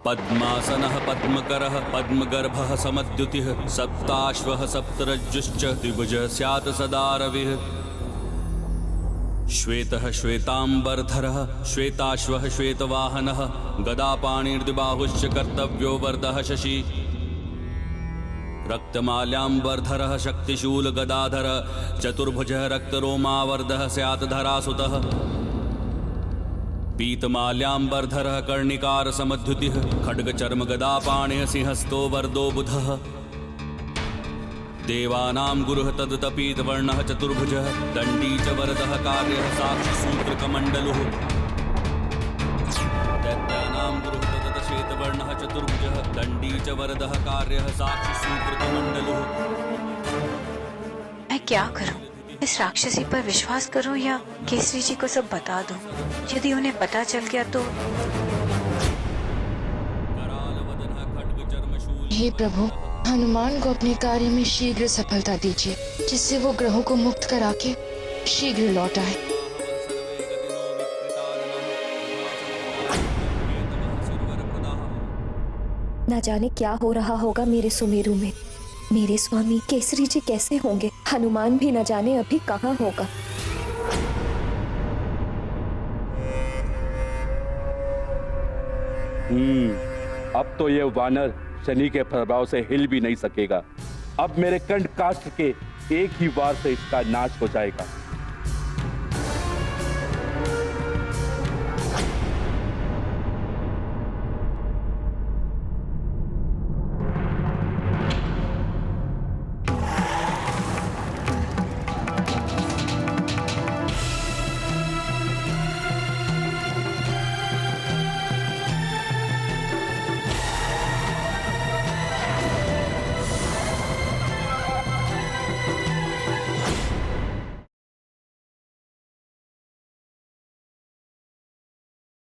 Speaker 6: पद्मासनः पद्मकरः पद्मगर्भः समद्युतिः सप्ताश्वः सप्तरज्जुश्च द्विभुजः स्यात् सदा रविः श्वेतः श्वेतांबरधरः श्वेताश्वः श्वेतवाहनः गदापाणिर्द्विबाहुश्च कर्तव्यो वरदः शशि रक्तमाल्याम्बरधरः शक्तिशूलगदाधर चतुर्भुजः रक्तरोमावर्धः स्यात् धरासुतः पीतमाल्याम्बरधरः कर्णिकार समद्युतिः खड्गचर्म गदापाणिः सिंहस्तो वरदो बुधः देवानां गुरुः तदुतपीतवर्णः चतुर्भुजः दण्डी च वरदः कार्यः साक्षिसूत्रकमण्डलुः दैत्यानां गुरुः तदुतश्वेतवर्णः चतुर्भुजः दण्डी च वरदः कार्यः साक्षिसूत्रकमण्डलुः।
Speaker 15: मैं क्या करूं? इस राक्षसी पर विश्वास करूं या केसरी जी को सब बता दूं? यदि उन्हें पता चल गया तो।
Speaker 23: हे प्रभु, हनुमान को अपने कार्य में शीघ्र सफलता दीजिए, जिससे वो ग्रहों को मुक्त करा के शीघ्र लौट आए।
Speaker 3: ना जाने क्या हो रहा होगा मेरे सुमेरु में। मेरे स्वामी केसरी जी कैसे होंगे? हनुमान भी न जाने अभी कहाँ होगा।
Speaker 9: अब तो ये वानर शनि के प्रभाव से हिल भी नहीं सकेगा। अब मेरे कंठ काष्ठ के एक ही वार से इसका नाश हो जाएगा।